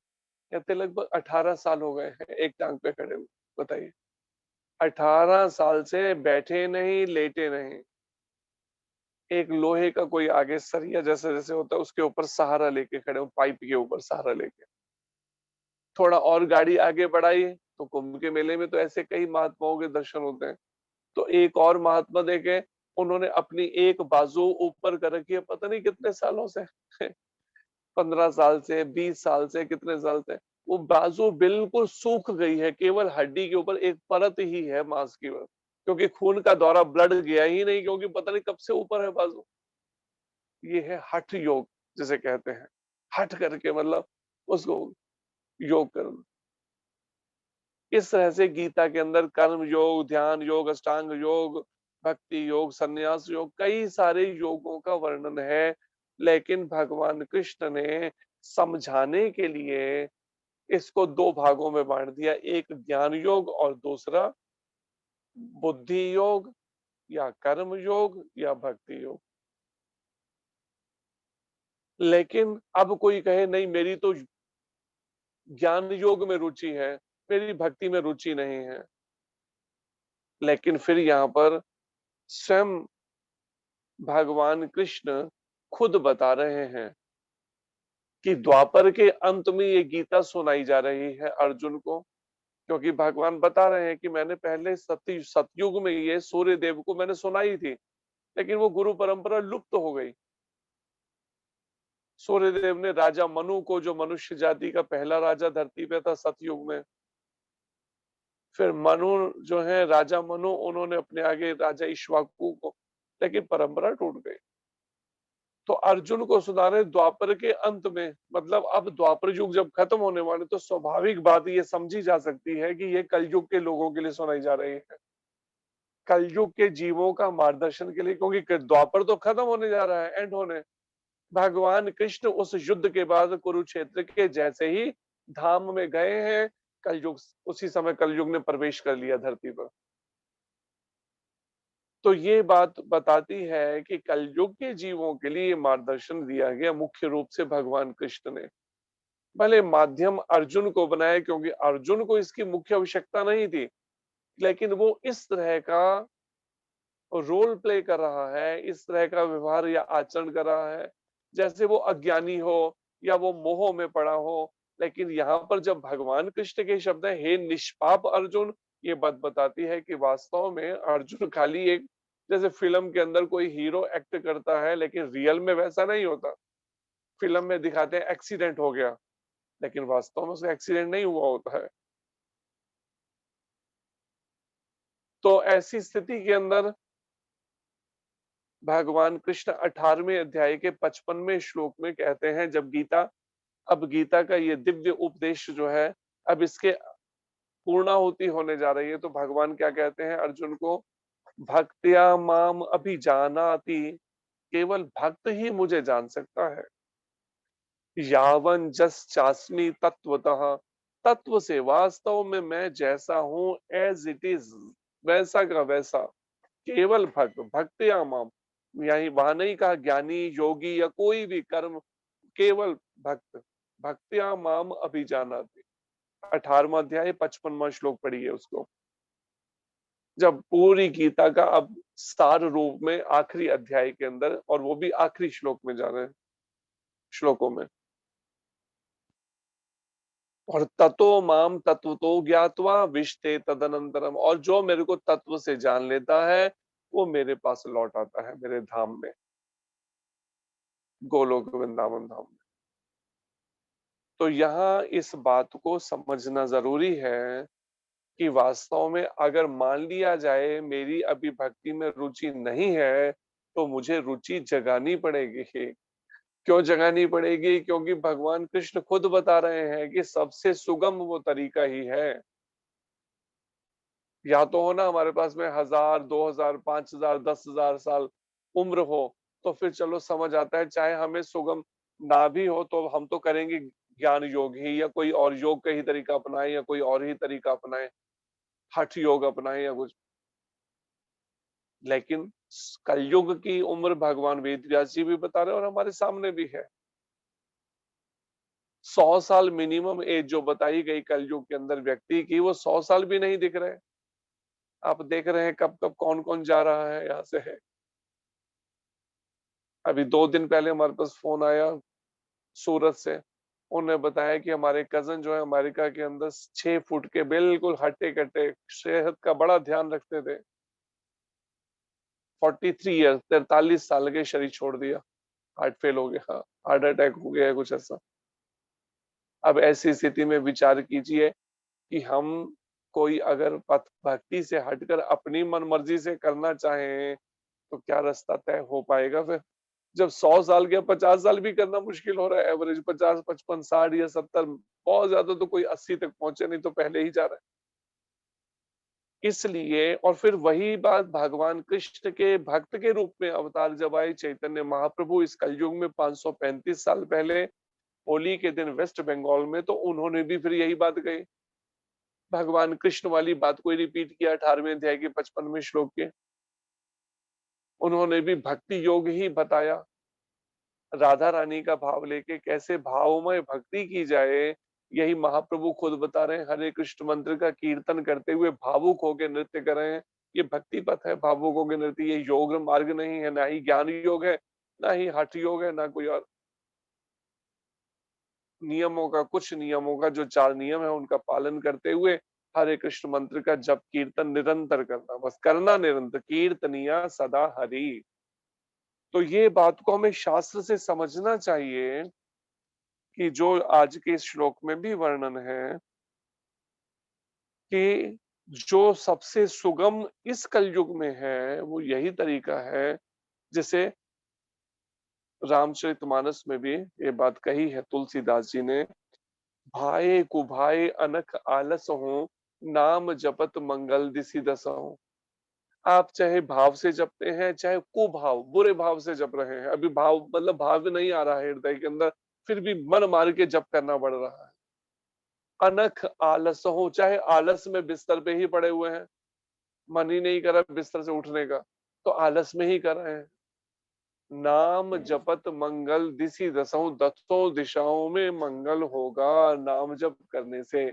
Speaker 1: कहते लगभग 18 साल हो गए हैं एक टांग पे खड़े हुए। बताइए, 18 साल से बैठे नहीं, लेटे नहीं, एक लोहे का कोई आगे सरिया जैसे जैसे होता है उसके ऊपर सहारा लेके खड़े हो, पाइप के ऊपर सहारा लेके। थोड़ा और गाड़ी आगे बढ़ाई तो कुंभ के मेले में तो ऐसे कई महात्माओं के दर्शन होते हैं। तो एक और महात्मा देखे, उन्होंने अपनी एक बाजू ऊपर कर रखी है, पता नहीं कितने सालों से 15 साल से, 20 साल से, कितने साल से वो बाजू बिल्कुल सूख गई है, केवल हड्डी के ऊपर एक परत ही है मांस की बस, क्योंकि खून का दौरा ब्लड गया ही नहीं, क्योंकि पता नहीं कब से ऊपर है बाजू। ये है हठ योग जिसे कहते हैं, हठ करके मतलब उसको योग करना। इस तरह से गीता के अंदर कर्म योग, ध्यान योग, अष्टांग योग, भक्ति योग, संन्यास योग, कई सारे योगों का वर्णन है। लेकिन भगवान कृष्ण ने समझाने के लिए इसको दो भागों में बांट दिया, एक ज्ञान योग और दूसरा बुद्धि योग या कर्म योग या भक्ति योग। लेकिन अब कोई कहे नहीं मेरी तो ज्ञान योग में रुचि है, मेरी भक्ति में रुचि नहीं है, लेकिन फिर यहाँ पर स्वयं भगवान कृष्ण खुद बता रहे हैं कि द्वापर के अंत में ये गीता सुनाई जा रही है अर्जुन को, क्योंकि भगवान बता रहे हैं कि मैंने पहले सतयुग में ये सूर्य देव को मैंने सुनाई थी, लेकिन वो गुरु परंपरा लुप्त हो गई। सूर्य देव ने राजा मनु को, जो मनुष्य जाति का पहला राजा धरती पे था सतयुग में, फिर मनु जो है राजा मनु, उन्होंने अपने आगे राजा इक्ष्वाकु को, लेकिन परंपरा टूट गई। तो अर्जुन को सुना रहे द्वापर के अंत में, मतलब अब द्वापर युग जब खत्म होने वाले, तो स्वाभाविक बात ये समझी जा सकती है कि ये कलयुग के लोगों के लिए सुनाई जा रही है, कलयुग के जीवों का मार्गदर्शन के लिए, क्योंकि द्वापर तो खत्म होने जा रहा है, एंड होने। भगवान कृष्ण उस युद्ध के बाद कुरुक्षेत्र के जैसे ही धाम में गए हैं, कलयुग उसी समय कलयुग ने प्रवेश कर लिया धरती पर। तो ये बात बताती है कि कलयुग के जीवों के लिए मार्गदर्शन दिया गया मुख्य रूप से भगवान कृष्ण ने। भले माध्यम अर्जुन को बनाया, क्योंकि अर्जुन को इसकी मुख्य आवश्यकता नहीं थी, लेकिन वो इस तरह का रोल प्ले कर रहा है, इस तरह का व्यवहार या आचरण कर रहा है जैसे वो अज्ञानी हो या वो मोह में पड़ा हो। लेकिन यहाँ पर जब भगवान कृष्ण के शब्द है हे निष्पाप अर्जुन, ये बात बताती है कि वास्तव में अर्जुन खाली एक, जैसे फिल्म के अंदर कोई हीरो एक्ट करता है, लेकिन रियल में वैसा नहीं होता। फिल्म में दिखाते हैं एक्सीडेंट हो गया, लेकिन वास्तव में उसका एक्सीडेंट नहीं हुआ होता है। तो ऐसी स्थिति के अंदर भगवान कृष्ण 18वें अध्याय के 55वें श्लोक में कहते हैं, जब अब गीता का ये दिव्य उपदेश जो है अब इसके पूर्णाहुति होने जा रही है, तो भगवान क्या कहते हैं अर्जुन को, भक्त्या माम अभिजानाति, केवल भक्त ही मुझे जान सकता है। यावन जस चास्मी तत्वतः, तत्व से वास्तव में मैं जैसा हूं एज इट इज, वैसा का वैसा। केवल भक्त, भक्त्या माम, यही वहां नहीं कहा ज्ञानी योगी या कोई भी कर्म, केवल भक्त। भक्त्या माम अभिजानाति, 18वां अध्याय 55वां श्लोक पढ़िए उसको। जब पूरी गीता का अब सार रूप में आखिरी अध्याय के अंदर, और वो भी आखिरी श्लोक में जा रहे हैं, श्लोकों में, और ततो माम तत्व तो ज्ञातवा विष्टे तदनंतरम, और जो मेरे को तत्व से जान लेता है वो मेरे पास लौट आता है, मेरे धाम में, गोलोक वृंदावन धाम में। तो यहाँ इस बात को समझना जरूरी है कि वास्तव में अगर मान लिया जाए मेरी अभी भक्ति में रुचि नहीं है, तो मुझे रुचि जगानी पड़ेगी। क्यों जगानी पड़ेगी? क्योंकि भगवान कृष्ण खुद बता रहे हैं कि सबसे सुगम वो तरीका ही है। या तो हो ना हमारे पास में 1000, 2000, 5000, 10,000 साल उम्र हो, तो फिर चलो समझ आता है, चाहे हमें सुगम ना भी हो तो हम तो करेंगे ज्ञान योग ही, या कोई और योग का ही तरीका अपनाए, या कोई और ही तरीका अपनाए, हठ योग अपनाए या कुछ। लेकिन कलयुग की उम्र भगवान वेद व्यास जी भी बता रहे हैं और हमारे सामने भी है। 100 साल मिनिमम एज जो बताई गई कलयुग के अंदर व्यक्ति की, वो 100 साल भी नहीं दिख रहे। आप देख रहे हैं कब कब कौन कौन जा रहा है यहाँ से है। अभी 2 दिन पहले हमारे पास फोन आया सूरत से, उन्होंने बताया कि हमारे कजन जो है अमेरिका के अंदर 6 फुट के बिल्कुल हट्टे कट्टे, सेहत का बड़ा ध्यान रखते थे, 43 ईयर 43 साल के शरीर छोड़ दिया, हार्ट फेल हो गया, हार्ट अटैक हो गया, कुछ ऐसा। अब ऐसी स्थिति में विचार कीजिए कि हम कोई अगर पथ भक्ति से हटकर अपनी मन मर्जी से करना चाहें तो क्या रास्ता तय हो पाएगा फिर? जब 100 साल या 50 साल भी करना मुश्किल हो रहा है, एवरेज 50, 55, 60 या 70, बहुत ज्यादा तो कोई 80 तक पहुंचे, नहीं तो पहले ही जा रहा है। इसलिए और फिर वही बात भगवान कृष्ण के भक्त के रूप में अवतार जब आए चैतन्य महाप्रभु इस कलयुग में 535 साल पहले होली के दिन वेस्ट बंगाल में, तो उन्होंने भी फिर यही बात कही, भगवान कृष्ण वाली बात को रिपीट किया 18वें अध्याय के 55वें श्लोक के। उन्होंने भी भक्ति योग ही बताया, राधा रानी का भाव लेके कैसे भावमय भक्ति की जाए, यही महाप्रभु खुद बता रहे हैं। हरे कृष्ण मंत्र का कीर्तन करते हुए भावुक होकर नृत्य कर रहे हैं, ये भक्ति पथ है। भावुक होकर नृत्य, ये योग मार्ग नहीं है, ना ही ज्ञान योग है, ना ही हठ योग है, ना कोई और नियमों का, कुछ नियमों का जो 4 नियम है उनका पालन करते हुए हरे कृष्ण मंत्र का जप कीर्तन निरंतर करना, बस करना निरंतर, कीर्तनिया सदा हरि। तो ये बात को हमें शास्त्र से समझना चाहिए कि जो आज के इस श्लोक में भी वर्णन है कि जो सबसे सुगम इस कलयुग में है वो यही तरीका है, जैसे रामचरितमानस में भी ये बात कही है तुलसीदास जी ने, भाए कुभाए अनख आलस हो, नाम जपत मंगल दिसि दसहु। आप चाहे भाव से जपते हैं, चाहे कुभाव बुरे भाव से जप रहे हैं, अभी भाव मतलब भाव नहीं आ रहा है हृदय के अंदर, फिर भी मन मार के जप करना पड़ रहा है। अनख आलस हो, चाहे आलस में बिस्तर पे ही पड़े हुए हैं, मन ही नहीं कर रहा बिस्तर से उठने का, तो आलस में ही कर रहे हैं। नाम जपत मंगल दिसि दसहु, 10 दिशाओं में मंगल होगा नाम जप करने से।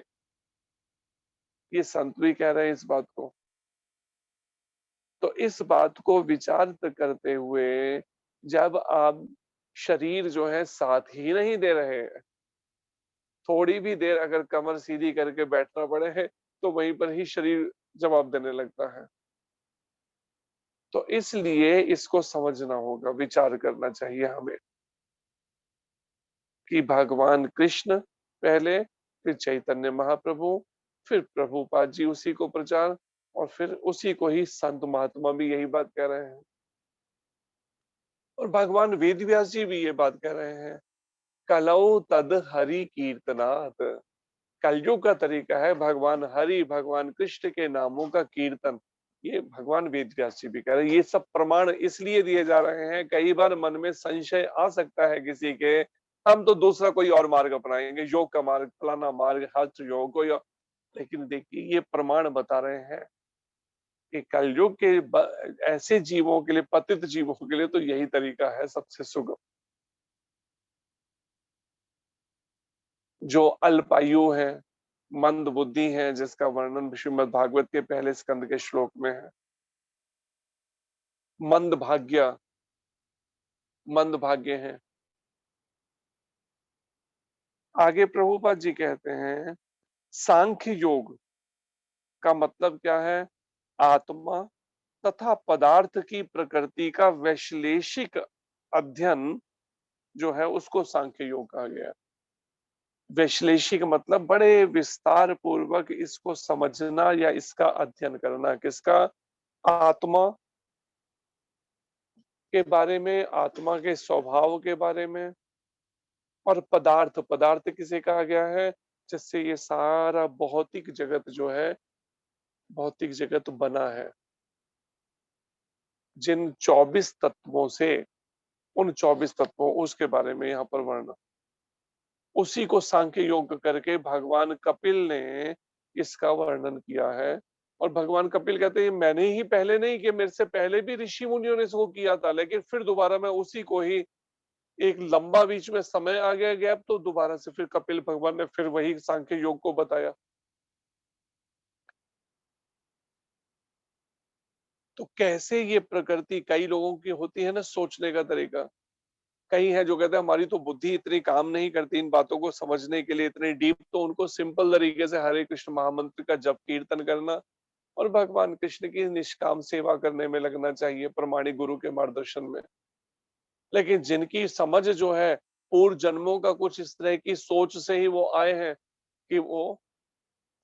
Speaker 1: ये संत भी कह रहे हैं इस बात को। तो इस बात को विचार करते हुए जब आप शरीर जो है साथ ही नहीं दे रहे हैं, थोड़ी भी देर अगर कमर सीधी करके बैठना पड़े है तो वहीं पर ही शरीर जवाब देने लगता है। तो इसलिए इसको समझना होगा, विचार करना चाहिए हमें कि भगवान कृष्ण पहले, फिर चैतन्य महाप्रभु, फिर प्रभुपाद जी उसी को प्रचार, और फिर उसी को ही संत महात्मा भी यही बात कह रहे हैं, और भगवान वेद व्यास जी भी ये बात कह रहे हैं, कलौ तद हरि कीर्तनात्। कलयुग का तरीका है भगवान हरि, भगवान कृष्ण के नामों का कीर्तन। ये भगवान वेद व्यास जी भी कह रहे हैं। ये सब प्रमाण इसलिए दिए जा रहे हैं, कई बार मन में संशय आ सकता है किसी के, हम तो दूसरा कोई और मार्ग अपनाएंगे, योग का मार्ग, फलाना मार्ग, हठ योग कोई और। लेकिन देखिए ये प्रमाण बता रहे हैं कि कलयुग के ऐसे जीवों के लिए, पतित जीवों के लिए तो यही तरीका है सबसे सुगम। जो अल्पायु है, मंद बुद्धि है, जिसका वर्णन श्रीमद् भागवत के पहले स्कंद के श्लोक में है, मंद भाग्य है। आगे प्रभुपाद जी कहते हैं सांख्य योग का मतलब क्या है, आत्मा तथा पदार्थ की प्रकृति का वैश्लेषिक अध्ययन जो है उसको सांख्य योग कहा गया है। वैश्लेषिक मतलब बड़े विस्तार पूर्वक इसको समझना या इसका अध्ययन करना, किसका, आत्मा के बारे में, आत्मा के स्वभाव के बारे में, और पदार्थ किसे कहा गया है, जिससे ये सारा भौतिक जगत जो है, भौतिक जगत बना है, जिन 24 तत्वों से, उन 24 तत्वों उसके बारे में यहाँ पर वर्णन, उसी को सांख्य योग करके भगवान कपिल ने इसका वर्णन किया है। और भगवान कपिल कहते हैं मैंने ही पहले नहीं किया, मेरे से पहले भी ऋषि मुनियों ने इसको किया था, लेकिन फिर दोबारा मैं उसी को ही एक लंबा बीच में समय आ गया गैप, तो दोबारा से फिर कपिल भगवान ने फिर वही सांख्य योग को बताया। तो कैसे ये प्रकृति कई लोगों की होती है ना सोचने का तरीका, कई है जो कहते हैं हमारी तो बुद्धि इतनी काम नहीं करती इन बातों को समझने के लिए इतनी डीप, तो उनको सिंपल तरीके से हरे कृष्ण महामंत्र का जप कीर्तन करना और भगवान कृष्ण की निष्काम सेवा करने में लगना चाहिए प्रमाणिक गुरु के मार्गदर्शन में। लेकिन जिनकी समझ जो है पूर्व जन्मों का कुछ इस तरह की सोच से ही वो आए हैं कि वो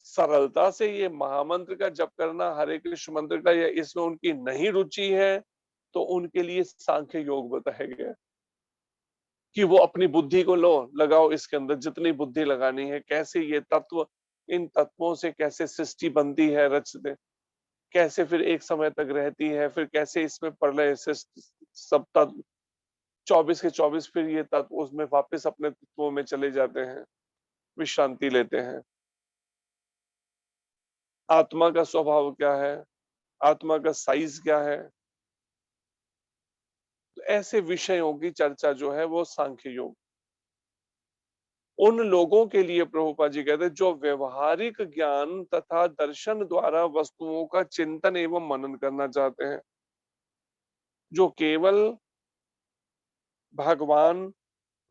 Speaker 1: सरलता से ये महामंत्र का जप करना, हरे कृष्ण मंत्र का, या इसमें उनकी नहीं रुचि है, तो उनके लिए सांख्य योग बताया गया कि वो अपनी बुद्धि को लो लगाओ, इसके अंदर जितनी बुद्धि लगानी है, कैसे ये तत्व, इन तत्वों से कैसे सृष्टि बनती है, रचते कैसे फिर एक समय तक रहती है, फिर कैसे इसमें प्रलय से सब तत्व 24 के 24 फिर ये तत्व उसमें वापस अपने तत्वों में चले जाते हैं, विश्रांति लेते हैं। आत्मा का स्वभाव क्या है, आत्मा का साइज क्या है, तो ऐसे विषयों की चर्चा जो है वो सांख्य योग उन लोगों के लिए प्रभुपाद जी कहते हैं जो व्यवहारिक ज्ञान तथा दर्शन द्वारा वस्तुओं का चिंतन एवं मनन करना चाहते हैं, जो केवल भगवान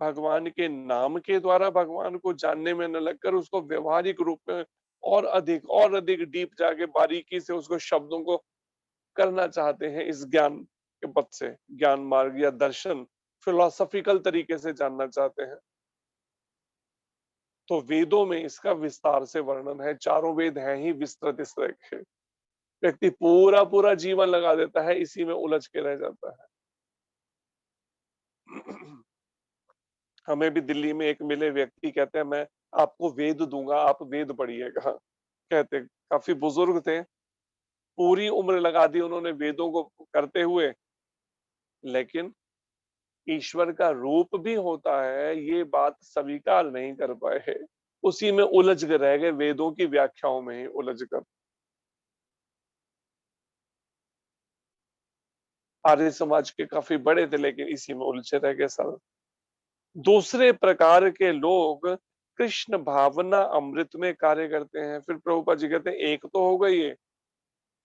Speaker 1: भगवान के नाम के द्वारा भगवान को जानने में न लगकर उसको व्यवहारिक रूप में और अधिक डीप जाके बारीकी से उसको शब्दों को करना चाहते हैं, इस ज्ञान के पद से ज्ञान मार्ग या दर्शन फिलोसॉफिकल तरीके से जानना चाहते हैं, तो वेदों में इसका विस्तार से वर्णन है। चारों वेद हैं ही विस्तृत इस तरह के, व्यक्ति पूरा पूरा जीवन लगा देता है इसी में उलझ के रह जाता है। हमें भी दिल्ली में एक मिले व्यक्ति, कहते हैं मैं आपको वेद दूंगा, आप वेद पढ़िएगा। कहते काफी बुजुर्ग थे, पूरी उम्र लगा दी उन्होंने वेदों को करते हुए, लेकिन ईश्वर का रूप भी होता है ये बात स्वीकार नहीं कर पाए, उसी में उलझ कर रह गए, वेदों की व्याख्याओं में ही उलझ कर। आर्य समाज के काफी बड़े थे लेकिन इसी में उलझे रह गए साल। दूसरे प्रकार के लोग कृष्ण भावना अमृत में कार्य करते हैं। फिर प्रभुपाद जी कहते हैं एक तो हो गई ये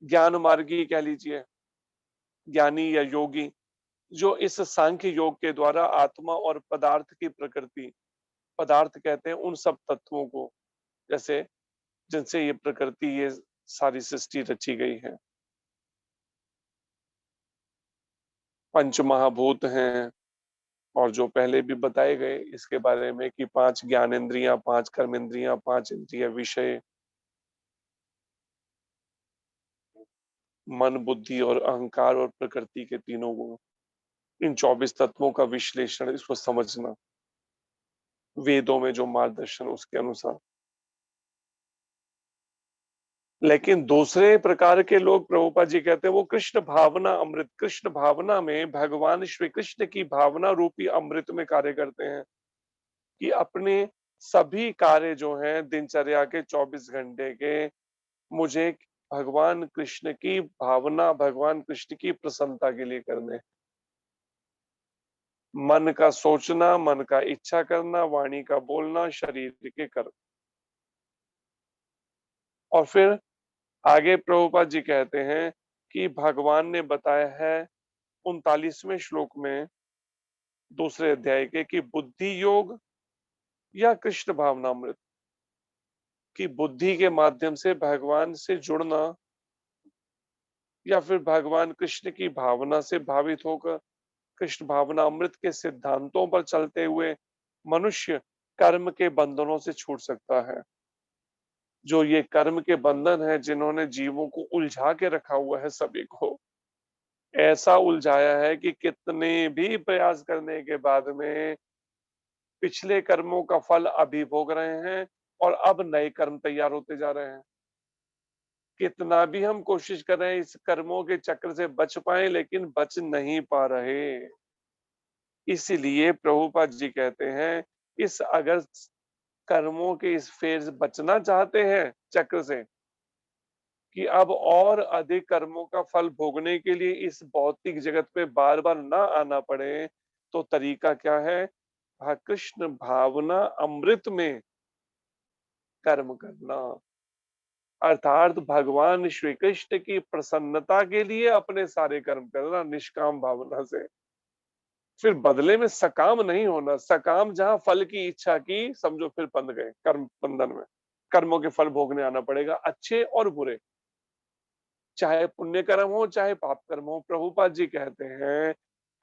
Speaker 1: ज्ञान मार्गी कह लीजिए, ज्ञानी या योगी, जो इस सांख्य योग के द्वारा आत्मा और पदार्थ की प्रकृति, पदार्थ कहते हैं उन सब तत्वों को जैसे जिनसे ये प्रकृति ये सारी सृष्टि रची गई है, पंच महाभूत हैं, और जो पहले भी बताए गए इसके बारे में कि 5 ज्ञानेंद्रियां, 5 कर्मेंद्रियां, 5 इंद्रिय विषय, मन, बुद्धि और अहंकार और प्रकृति के तीनों गुण, इन 24 तत्वों का विश्लेषण, इसको समझना वेदों में जो मार्गदर्शन उसके अनुसार। लेकिन दूसरे प्रकार के लोग प्रभुपाद जी कहते हैं वो कृष्ण भावना अमृत, कृष्ण भावना में भगवान श्री कृष्ण की भावना रूपी अमृत में कार्य करते हैं कि अपने सभी कार्य जो हैं दिनचर्या के 24 घंटे के, मुझे भगवान कृष्ण की भावना, भगवान कृष्ण की प्रसन्नता के लिए करने, मन का सोचना, मन का इच्छा करना, वाणी का बोलना, शरीर के कर्म। और फिर आगे प्रभुपाद जी कहते हैं कि भगवान ने बताया है 39वें श्लोक में दूसरे अध्याय के कि बुद्धि योग या कृष्ण भावनामृत, कि बुद्धि के माध्यम से भगवान से जुड़ना या फिर भगवान कृष्ण की भावना से भावित होकर कृष्ण भावना अमृत के सिद्धांतों पर चलते हुए मनुष्य कर्म के बंधनों से छूट सकता है। जो ये कर्म के बंधन है जिन्होंने जीवों को उलझा के रखा हुआ है, सभी को ऐसा उलझाया है कि कितने भी प्रयास करने के बाद में पिछले कर्मों का फल अभी भोग रहे हैं और अब नए कर्म तैयार होते जा रहे हैं। कितना भी हम कोशिश कर रहे हैं इस कर्मों के चक्र से बच पाए, लेकिन बच नहीं पा रहे। इसलिए प्रभुपाद जी कहते हैं इस अगर कर्मों के इस फेर से बचना चाहते हैं चक्र से, कि अब और अधिक कर्मों का फल भोगने के लिए इस भौतिक जगत पे बार बार ना आना पड़े, तो तरीका क्या है? कृष्ण भावना अमृत में कर्म करना, अर्थात भगवान श्री कृष्ण की प्रसन्नता के लिए अपने सारे कर्म करना निष्काम भावना से। फिर बदले में सकाम नहीं होना। सकाम जहां फल की इच्छा की, समझो फिर बंध गए कर्म बंधन में। कर्मों के फल भोगने आना पड़ेगा, अच्छे और बुरे, चाहे पुण्य कर्म हो चाहे पाप कर्म हो। प्रभुपाद जी कहते हैं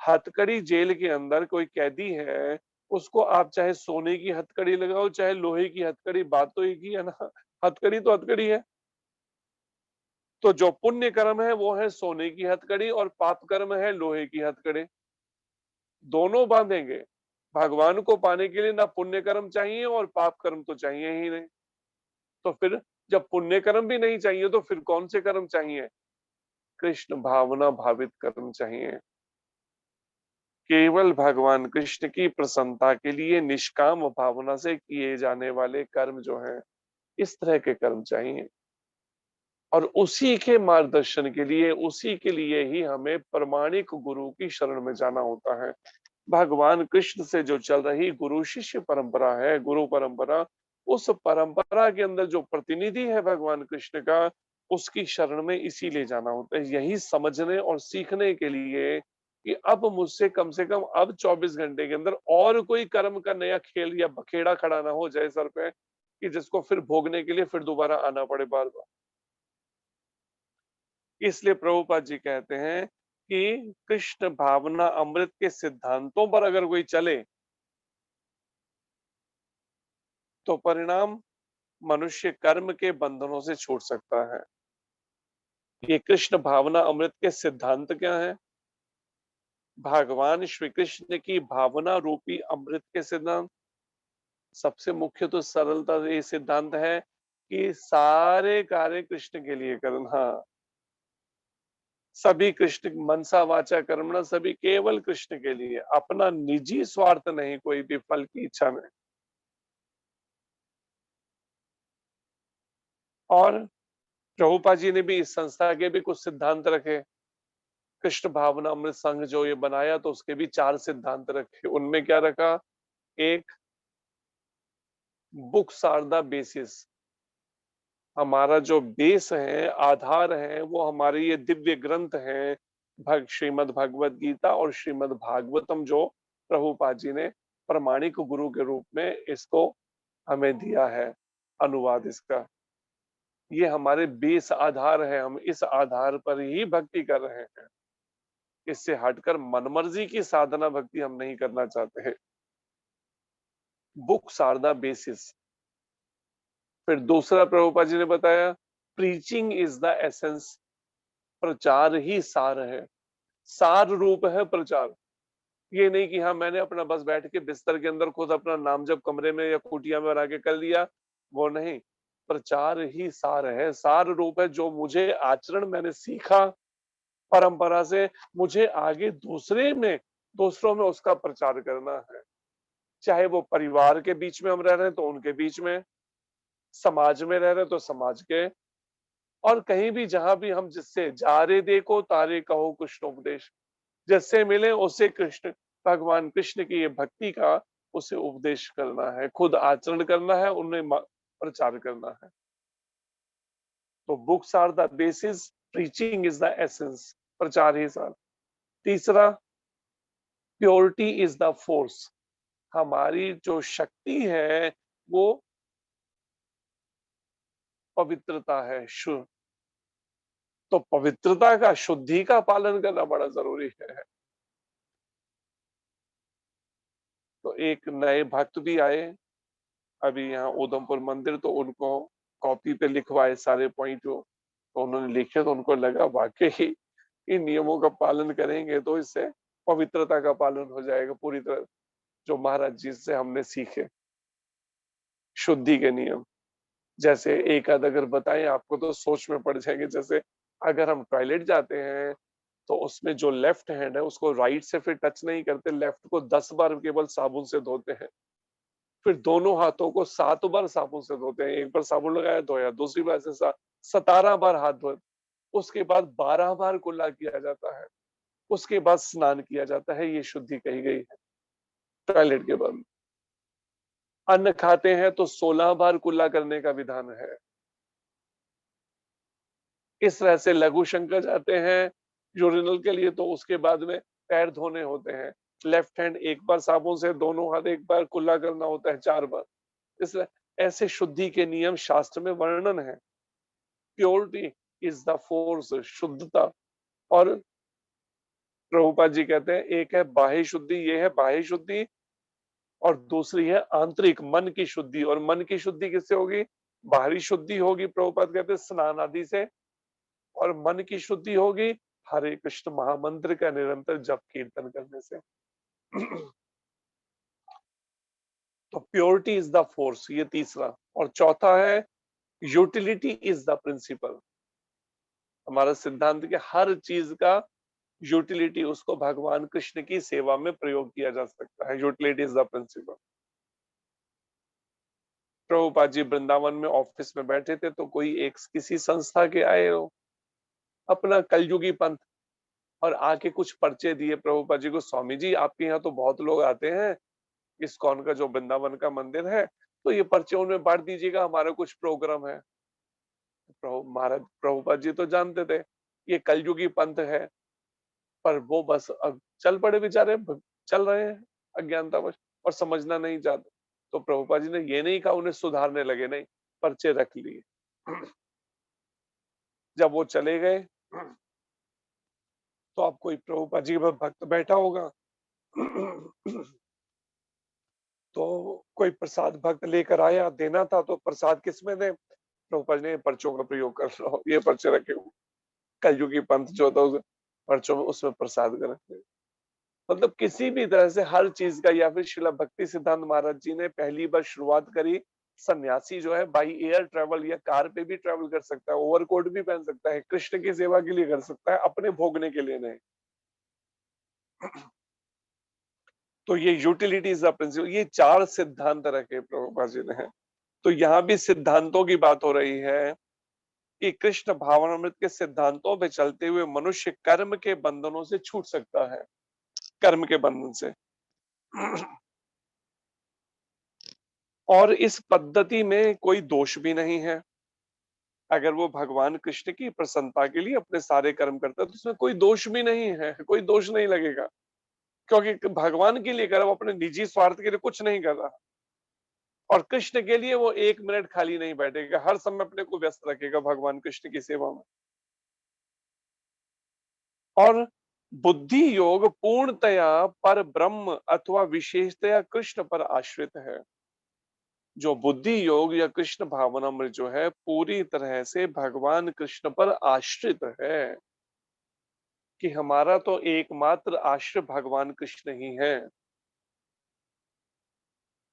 Speaker 1: हथकड़ी जेल के अंदर कोई कैदी है, उसको आप चाहे सोने की हथकड़ी लगाओ चाहे लोहे की हथकड़ी, बात तो एक ही है ना। हथकड़ी तो हथकड़ी है। तो जो पुण्य कर्म है वो है सोने की हथकड़ी और पाप कर्म है लोहे की हथकड़ी। दोनों बांधेंगे। भगवान को पाने के लिए ना पुण्य कर्म चाहिए और पाप कर्म तो चाहिए ही नहीं। तो फिर जब पुण्य कर्म भी नहीं चाहिए तो फिर कौन से कर्म चाहिए? कृष्ण भावना भावित कर्म चाहिए। केवल भगवान कृष्ण की प्रसन्नता के लिए निष्काम भावना से किए जाने वाले कर्म जो हैं, इस तरह के कर्म चाहिए। और उसी के मार्गदर्शन के लिए, उसी के लिए ही हमें प्रामाणिक गुरु की शरण में जाना होता है। भगवान कृष्ण से जो चल रही गुरु शिष्य परंपरा है, गुरु परंपरा, उस परंपरा के अंदर जो प्रतिनिधि है भगवान कृष्ण का, उसकी शरण में इसीलिए जाना होता है। यही समझने और सीखने के लिए कि अब मुझसे कम से कम अब 24 घंटे के अंदर और कोई कर्म का नया खेल या बखेड़ा खड़ा ना हो जाए सर पे, कि जिसको फिर भोगने के लिए फिर दोबारा आना पड़े बार बार। इसलिए प्रभुपाद जी कहते हैं कि कृष्ण भावना अमृत के सिद्धांतों पर अगर कोई चले तो परिणाम मनुष्य कर्म के बंधनों से छूट सकता है। ये कृष्ण भावना अमृत के सिद्धांत क्या है? भगवान श्री कृष्ण की भावना रूपी अमृत के सिद्धांत। सबसे मुख्य तो सरलता ये सिद्धांत है कि सारे कार्य कृष्ण के लिए करना। सभी कृष्ण मनसा वाचा कर्मणा, सभी केवल कृष्ण के लिए, अपना निजी स्वार्थ नहीं, कोई भी फल की इच्छा नहीं। और प्रभुपाद जी ने भी इस संस्था के भी कुछ सिद्धांत रखे। कृष्ण भावना अमृत संघ जो ये बनाया तो उसके भी 4 सिद्धांत रखे। उनमें क्या रखा? एक, बुक्स आर द बेसिस। हमारा जो बेस है, आधार है, वो हमारे ये दिव्य ग्रंथ हैं, श्रीमद् भगवत गीता और श्रीमद् भागवतम, जो प्रभुपाद जी ने प्रामाणिक गुरु के रूप में इसको हमें दिया है, अनुवाद इसका। ये हमारे बेस आधार है, हम इस आधार पर ही भक्ति कर रहे हैं। इससे हटकर मनमर्जी की साधना भक्ति हम नहीं करना चाहते हैं। Books are the basis. फिर दूसरा प्रभुपाद जी ने बताया, प्रीचिंग इज द एसेंस। प्रचार ही सार है, सार रूप है प्रचार। ये नहीं कि हाँ मैंने अपना बस बैठ के बिस्तर के अंदर खुद अपना नाम जब कमरे में या कुटिया में बना के कर लिया, वो नहीं। प्रचार ही सार है, सार रूप है। जो मुझे आचरण मैंने सीखा परंपरा से, मुझे आगे दूसरों में उसका प्रचार करना है। चाहे वो परिवार के बीच में हम रह रहे हैं तो उनके बीच में, समाज में रह रहे हैं तो समाज के, और कहीं भी जहां भी हम जिससे जा रे देखो तारे कहो कृष्ण उपदेश, जिससे मिले उससे कृष्ण, भगवान कृष्ण की ये भक्ति का उसे उपदेश करना है, खुद आचरण करना है, उन्हें प्रचार करना है। तो books are the basis, preaching is the essence, प्रचार ही सार। तीसरा, प्योरिटी इज द फोर्स। हमारी जो शक्ति है वो पवित्रता है, शुद्ध। तो पवित्रता का, शुद्धि का पालन करना बड़ा जरूरी है। तो एक नए भक्त भी आए अभी यहाँ उधमपुर मंदिर, तो उनको कॉपी पे लिखवाए सारे पॉइंट, तो उन्होंने लिखे तो उनको लगा वाकई इन नियमों का पालन करेंगे तो इससे पवित्रता का पालन हो जाएगा पूरी तरह, जो महाराज जी से हमने सीखे शुद्धि के नियम। जैसे एक आध अगर बताएं आपको तो सोच में पड़ जाएंगे। जैसे अगर हम टॉयलेट जाते हैं तो उसमें जो लेफ्ट हैंड है उसको राइट से फिर टच नहीं करते, लेफ्ट को 10 बार केवल साबुन से धोते हैं। फिर दोनों हाथों को 7 बार साबुन से धोते हैं। एक बार साबुन लगाया धोया, दूसरी बार से 17 बार हाथ धोए। उसके बाद 12 बार कुल्ला किया जाता है, उसके बाद स्नान किया जाता है। ये शुद्धि कही गई है। टॉयलेट के बाद। अन्न खाते हैं तो 16 बार कुल्ला करने का विधान है। इस तरह से लघु शंकर जाते हैं यूरिनल के लिए, तो उसके बाद में पैर धोने होते हैं। लेफ्ट हैंड एक बार साबुन से, दोनों हाथ एक बार कुल्ला करना होता है 4 बार। इस ऐसे शुद्धि के नियम शास्त्र में वर्णन है। प्योरिटी इज द फोर्स, शुद्धता। और प्रभुपाद जी कहते हैं एक है बाह्य शुद्धि, ये है बाह्य शुद्धि, और दूसरी है आंतरिक मन की शुद्धि। और मन की शुद्धि किससे होगी? बाहरी शुद्धि होगी, प्रभुपाद कहते हैं स्नान आदि से, और मन की शुद्धि होगी हरे कृष्ण महामंत्र का निरंतर जप कीर्तन करने से। तो प्योरिटी इज द फोर्स, ये तीसरा। और चौथा है यूटिलिटी इज द प्रिंसिपल। हमारा सिद्धांत के हर चीज का यूटिलिटी, उसको भगवान कृष्ण की सेवा में प्रयोग किया जा सकता है। Utility is the principal. Prabhupada ji Vrindavan में ऑफिस में बैठे थे, तो कोई एक किसी संस्था के आए हो, अपना कलयुगी पंथ, और आके कुछ पर्चे दिए प्रभुपाद जी को। स्वामी जी आपके यहाँ तो बहुत लोग आते हैं, इस्कॉन का जो वृंदावन का मंदिर है, तो ये पर्चे उनमें बांट दीजिएगा, हमारा कुछ प्रोग्राम है। महाराज प्रभुपाद जी तो जानते थे ये कलयुगी पंथ है, पर वो बस अब चल पड़े बेचारे, चल रहे हैं अज्ञानतावश और समझना नहीं चाहते। तो प्रभुपाद जी ने ये नहीं कहा उन्हें सुधारने लगे, नहीं, पर्चे रख लिए। जब वो चले गए तो अब कोई प्रभुपाद जी का भक्त बैठा होगा, तो कोई प्रसाद भक्त लेकर आया, देना था, तो प्रसाद किसमें दे? प्रभुपाद ने पर्चों का प्रयोग कर रहा हो, ये पर्चे रखे हुए, कलयुगी पंथ जो था उस पर्चों में, उसमें प्रसाद कर रखे। मतलब किसी भी तरह से हर चीज का। या फिर शिला भक्ति सिद्धांत महाराज जी ने पहली बार शुरुआत करी, सन्यासी जो है बाई एयर ट्रेवल या कार पे भी ट्रेवल कर सकता है, ओवरकोट भी पहन सकता है, कृष्ण की सेवा के लिए कर सकता है, अपने भोगने के लिए नहीं। तो ये यूटिलिटीज द प्रिंसिपल, ये 4 सिद्धांत रखे प्रभुपाद जी ने। तो यहाँ भी सिद्धांतों की बात हो रही है कि कृष्ण भावनामृत के सिद्धांतों पे चलते हुए मनुष्य कर्म के बंधनों से छूट सकता है, कर्म के बंधन से। और इस पद्धति में कोई दोष भी नहीं है। अगर वो भगवान कृष्ण की प्रसन्नता के लिए अपने सारे कर्म करता है, तो उसमें कोई दोष भी नहीं है, कोई दोष नहीं लगेगा, क्योंकि भगवान के लिए कर, वो अपने निजी स्वार्थ के लिए कुछ नहीं कर रहा। और कृष्ण के लिए वो 1 मिनट खाली नहीं बैठेगा, हर समय अपने को व्यस्त रखेगा भगवान कृष्ण की सेवा में। और बुद्धि योग पूर्णतया पर ब्रह्म अथवा विशेषतया कृष्ण पर आश्रित है। जो बुद्धि योग या कृष्ण भावनामृत जो है पूरी तरह से भगवान कृष्ण पर आश्रित है, कि हमारा तो एकमात्र आश्रय भगवान कृष्ण ही है।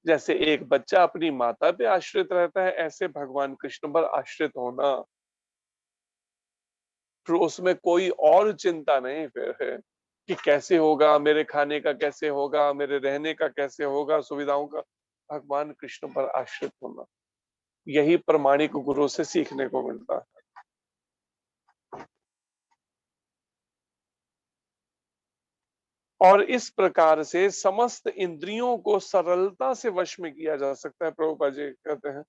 Speaker 1: जैसे एक बच्चा अपनी माता पे आश्रित रहता है, ऐसे भगवान कृष्ण पर आश्रित होना। फिर उसमें कोई और चिंता नहीं फिर है कि कैसे होगा, मेरे खाने का कैसे होगा, मेरे रहने का कैसे होगा, सुविधाओं का। भगवान कृष्ण पर आश्रित होना, यही प्रमाणिक गुरु से सीखने को मिलता है। और इस प्रकार से समस्त इंद्रियों को सरलता से वश में किया जा सकता है। प्रभुपाद जी कहते हैं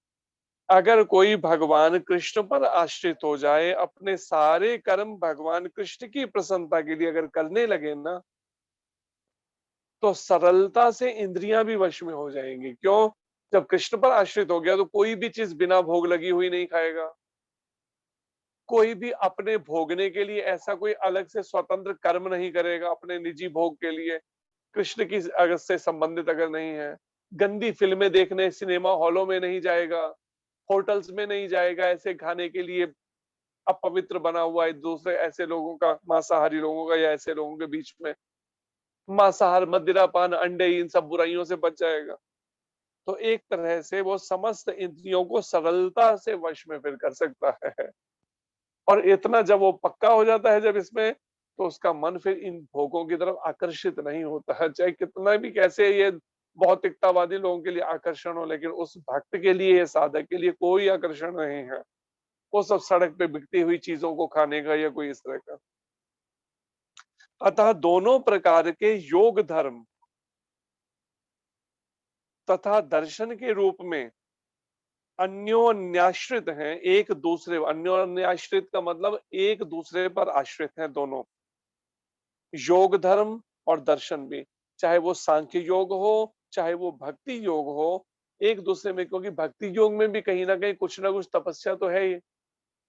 Speaker 1: अगर कोई भगवान कृष्ण पर आश्रित हो जाए, अपने सारे कर्म भगवान कृष्ण की प्रसन्नता के लिए अगर करने लगे ना, तो सरलता से इंद्रियां भी वश में हो जाएंगी। क्यों? जब कृष्ण पर आश्रित हो गया तो कोई भी चीज बिना भोग लगी हुई नहीं खाएगा, कोई भी अपने भोगने के लिए ऐसा कोई अलग से स्वतंत्र कर्म नहीं करेगा अपने निजी भोग के लिए, कृष्ण की अगर से संबंधित अगर नहीं है। गंदी फिल्में देखने सिनेमा हॉलों में नहीं जाएगा, होटल्स में नहीं जाएगा ऐसे खाने के लिए अपवित्र बना हुआ है दूसरे ऐसे लोगों का, मांसाहारी लोगों का, या ऐसे लोगों के बीच में मांसाहार, मदिरापान, अंडे, इन सब बुराइयों से बच जाएगा। तो एक तरह से वो समस्त इंद्रियों को सरलता से वश में फिर कर सकता है। और इतना जब वो पक्का हो जाता है जब इसमें, तो उसका मन फिर इन भोगों की तरफ आकर्षित नहीं होता है। चाहे कितना भी कैसे ये भौतिकतावादी लोगों के लिए आकर्षण हो, लेकिन उस भक्त के लिए, साधक के लिए कोई आकर्षण नहीं है। वो सब सड़क पे बिकती हुई चीजों को खाने का या कोई इस तरह का। अतः दोनों प्रकार के योग धर्म तथा दर्शन के रूप में अन्योन्याश्रित हैं, एक दूसरे, अन्योन्याश्रित का मतलब एक दूसरे पर आश्रित हैं दोनों, योग धर्म और दर्शन भी, चाहे वो सांख्य योग हो चाहे वो भक्ति योग हो, एक दूसरे में, क्योंकि भक्ति योग में भी कहीं ना कहीं कुछ ना कुछ तपस्या तो है ही।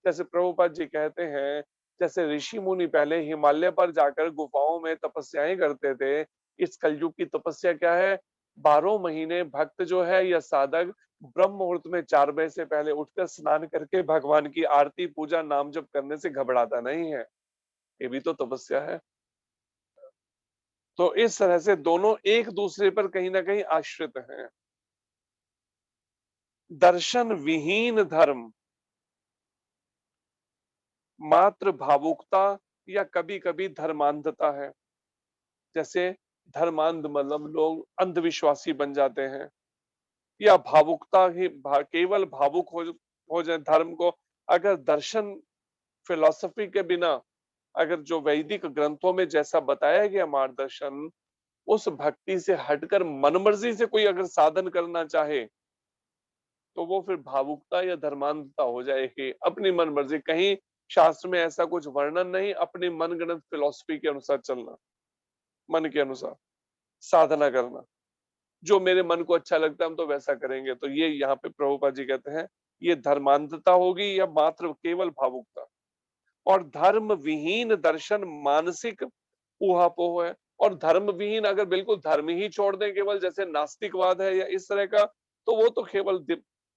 Speaker 1: जैसे प्रभुपाद जी कहते हैं, जैसे ऋषि मुनि पहले हिमालय पर जाकर गुफाओं में तपस्याएं करते थे, इस कलयुग की तपस्या क्या है, 12 महीने भक्त जो है या साधक ब्रह्म मुहूर्त में 4 बजे से पहले उठकर स्नान करके भगवान की आरती पूजा नाम जप करने से घबराता नहीं है, ये भी तो तपस्या है। तो इस तरह से दोनों एक दूसरे पर कहीं ना कहीं आश्रित हैं। दर्शन विहीन धर्म मात्र भावुकता या कभी कभी धर्मांधता है। जैसे धर्मांध मतलब लोग अंधविश्वासी बन जाते हैं, या भावुकता ही केवल भावुक हो जाए धर्म को। अगर दर्शन फिलॉसफी के बिना, अगर जो वैदिक ग्रंथों में जैसा बताया गया मार्गदर्शन, उस भक्ति से हटकर मनमर्जी से कोई अगर साधन करना चाहे तो वो फिर भावुकता या धर्मांधता हो जाएगी, अपनी मन मर्जी। कहीं शास्त्र में ऐसा कुछ वर्णन नहीं, अपनी मनगढ़ंत फिलॉसफी के अनुसार चलना, मन के अनुसार साधना करना, जो मेरे मन को अच्छा लगता है हम तो वैसा करेंगे। तो ये यहाँ पे प्रभुपाद जी कहते हैं ये धर्मांधता होगी या मात्र केवल भावुकता। और धर्म विहीन दर्शन मानसिक ऊहापोह है। और धर्म विहीन, अगर बिल्कुल धर्म ही छोड़ दें केवल, जैसे नास्तिकवाद है या इस तरह का, तो वो तो केवल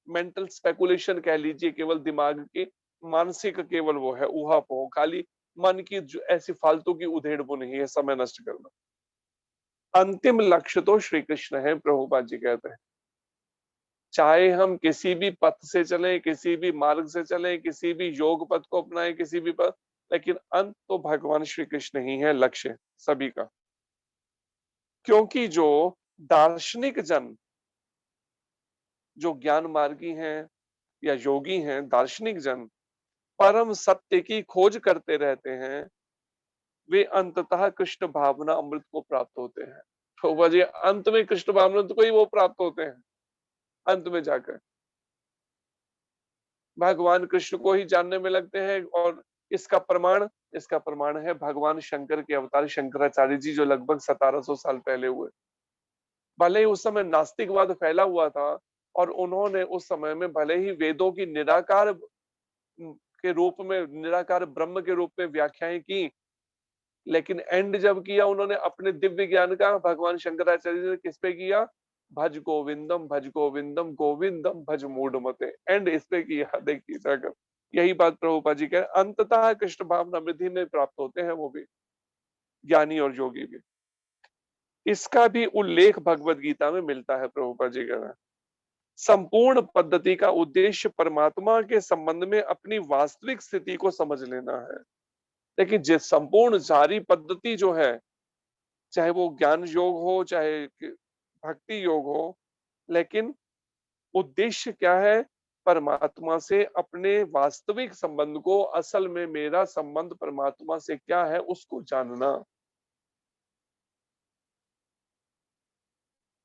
Speaker 1: मेंटल स्पेकुलेशन कह लीजिए, केवल दिमाग की मानसिक केवल वो है ऊहापोह, खाली मन की ऐसी फालतू की उधेड़ बुन ही है, समय नष्ट करना। अंतिम लक्ष्य तो श्री कृष्ण है, प्रभुपाद जी कहते हैं। चाहे हम किसी भी पथ से चलें, किसी भी मार्ग से चलें, किसी भी योग पथ को अपनाएं, किसी भी पथ, लेकिन अंत तो भगवान श्री कृष्ण ही है लक्ष्य सभी का। क्योंकि जो दार्शनिक जन, जो ज्ञान मार्गी हैं या योगी हैं, दार्शनिक जन परम सत्य की खोज करते रहते हैं, वे अंततः कृष्ण भावना अमृत को प्राप्त होते हैं। तो वजह अंत में कृष्ण भावना अमृत को ही वो प्राप्त होते हैं, अंत में जाकर भगवान कृष्ण को ही जानने में लगते हैं। और इसका प्रमाण है भगवान शंकर के अवतार शंकराचार्य जी, जो लगभग 1700 साल पहले हुए। भले ही उस समय नास्तिकवाद फैला हुआ था और उन्होंने उस समय में भले ही वेदों की निराकार के रूप में, निराकार ब्रह्म के रूप में व्याख्याएं की, लेकिन एंड जब किया उन्होंने अपने दिव्य ज्ञान का, भगवान शंकराचार्य ने किस पे किया, भज गोविंदम गोविंदम भज मूढ़मते, एंड इस पे किया। देखिए जाकर यही बात प्रभुपाद जी कह, अंततः कृष्ण भावना वृद्धि में प्राप्त होते हैं वो भी, ज्ञानी और योगी भी। इसका भी उल्लेख भगवत गीता में मिलता है। प्रभुपाद जी कह रहे हैं संपूर्ण पद्धति का उद्देश्य परमात्मा के संबंध में अपनी वास्तविक स्थिति को समझ लेना है। लेकिन जिस संपूर्ण सारी पद्धति जो है, चाहे वो ज्ञान योग हो चाहे भक्ति योग हो, लेकिन उद्देश्य क्या है, परमात्मा से अपने वास्तविक संबंध को, असल में मेरा संबंध परमात्मा से क्या है उसको जानना,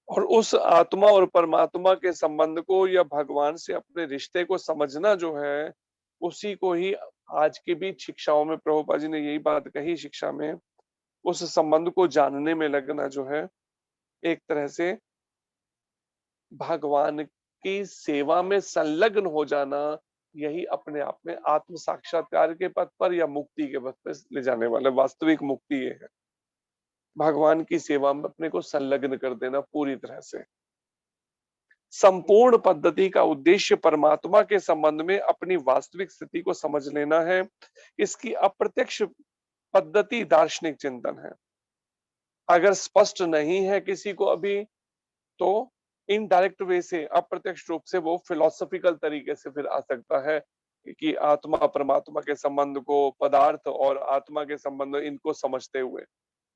Speaker 1: और उस आत्मा और परमात्मा के संबंध को या भगवान से अपने रिश्ते को समझना जो है, उसी को ही आज की भी शिक्षाओं में प्रभुपाद जी ने यही बात कही शिक्षा में, उस संबंध को जानने में लगना जो है, एक तरह से भगवान की सेवा में संलग्न हो जाना, यही अपने आप में आत्म साक्षात्कार के पथ पर या मुक्ति के पथ पर ले जाने वाला वास्तविक मुक्ति ये है। भगवान की सेवा में अपने को संलग्न कर देना पूरी तरह से। संपूर्ण पद्धति का उद्देश्य परमात्मा के संबंध में अपनी वास्तविक स्थिति को समझ लेना है। इसकी अप्रत्यक्ष पद्धति दार्शनिक चिंतन है। अगर स्पष्ट नहीं है किसी को अभी, तो इनडायरेक्ट वे से, अप्रत्यक्ष रूप से वो फिलोसॉफिकल तरीके से फिर आ सकता है कि आत्मा परमात्मा के संबंध को, पदार्थ और आत्मा के संबंध, इनको समझते हुए,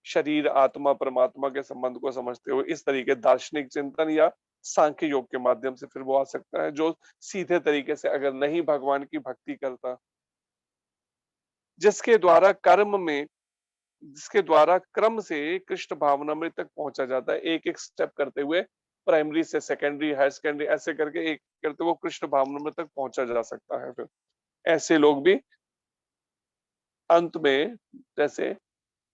Speaker 1: शरीर आत्मा परमात्मा के संबंध को समझते हुए, इस तरीके दार्शनिक चिंतन या सांख्य योग के माध्यम से फिर वो आ सकता है, जो सीधे तरीके से अगर नहीं भगवान की भक्ति करता, जिसके द्वारा क्रम से कृष्ण भावना में तक पहुंचा जाता है, एक एक स्टेप करते हुए प्राइमरी से सेकेंडरी, हायर सेकेंडरी ऐसे करके एक करते वो कृष्ण भावनामृत तक पहुंचा जा सकता है। फिर ऐसे लोग भी अंत में जैसे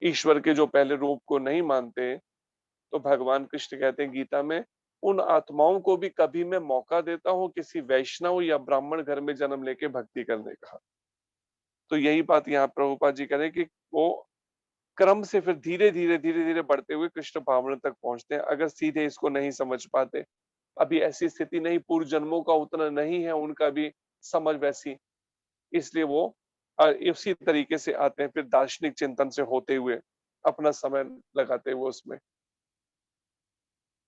Speaker 1: ईश्वर के जो पहले रूप को नहीं मानते, तो भगवान कृष्ण कहते हैं गीता में, उन आत्माओं को भी कभी मैं मौका देता हूँ किसी वैष्णव या ब्राह्मण घर में जन्म लेके भक्ति करने का। तो यही बात यहाँ प्रभुपाद जी कह रहे हैं कि वो क्रम से फिर धीरे धीरे बढ़ते हुए कृष्ण भावना तक पहुंचते हैं। अगर सीधे इसको नहीं समझ पाते, अभी ऐसी स्थिति नहीं, पूर्व जन्मों का उतना नहीं है उनका भी समझ वैसी, इसलिए वो इसी तरीके से आते हैं, फिर दार्शनिक चिंतन से होते हुए अपना समय लगाते हुए उसमें।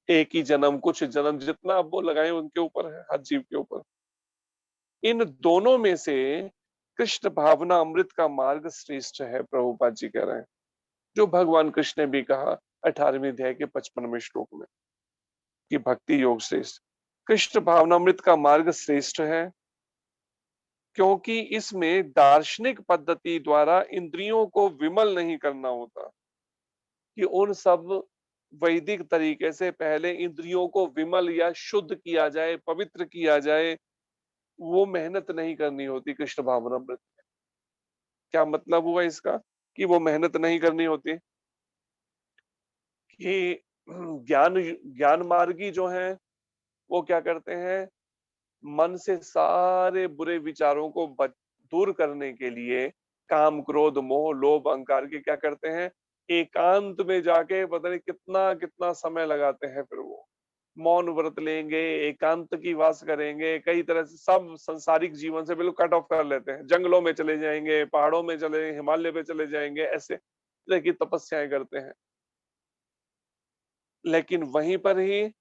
Speaker 1: एक ही जन्म, कुछ जन्म, जितना अब वो लगाए उनके ऊपर है, हर जीव के ऊपर। इन दोनों में से कृष्ण भावना अमृत का मार्ग श्रेष्ठ है, प्रभुपाद जी कह रहे हैं, जो भगवान कृष्ण ने भी कहा 18वें अध्याय के 55वें श्लोक में कि भक्ति योग श्रेष्ठ। कृष्ण भावनामृत का मार्ग श्रेष्ठ है क्योंकि इसमें दार्शनिक पद्धति द्वारा इंद्रियों को विमल नहीं करना होता, कि उन सब वैदिक तरीके से पहले इंद्रियों को विमल या शुद्ध किया जाए, पवित्र किया जाए, वो मेहनत नहीं करनी होती कृष्ण भावनामृत। क्या मतलब हुआ इसका कि वो मेहनत नहीं करनी होती? कि ज्ञान ज्ञान मार्गी जो है वो क्या करते हैं, मन से सारे बुरे विचारों को दूर करने के लिए काम, क्रोध, मोह, लोभ, अहंकार के क्या करते हैं, एकांत में जाके पता नहीं कितना कितना समय लगाते हैं। फिर वो मौन व्रत लेंगे, एकांत की वास करेंगे, कई तरह से सब संसारिक जीवन से बिल्कुल कट ऑफ कर लेते हैं, जंगलों में चले जाएंगे, पहाड़ों में चले, हिमालय पे चले जाएंगे, ऐसे तरह की तपस्याएं करते हैं। लेकिन वहीं पर ही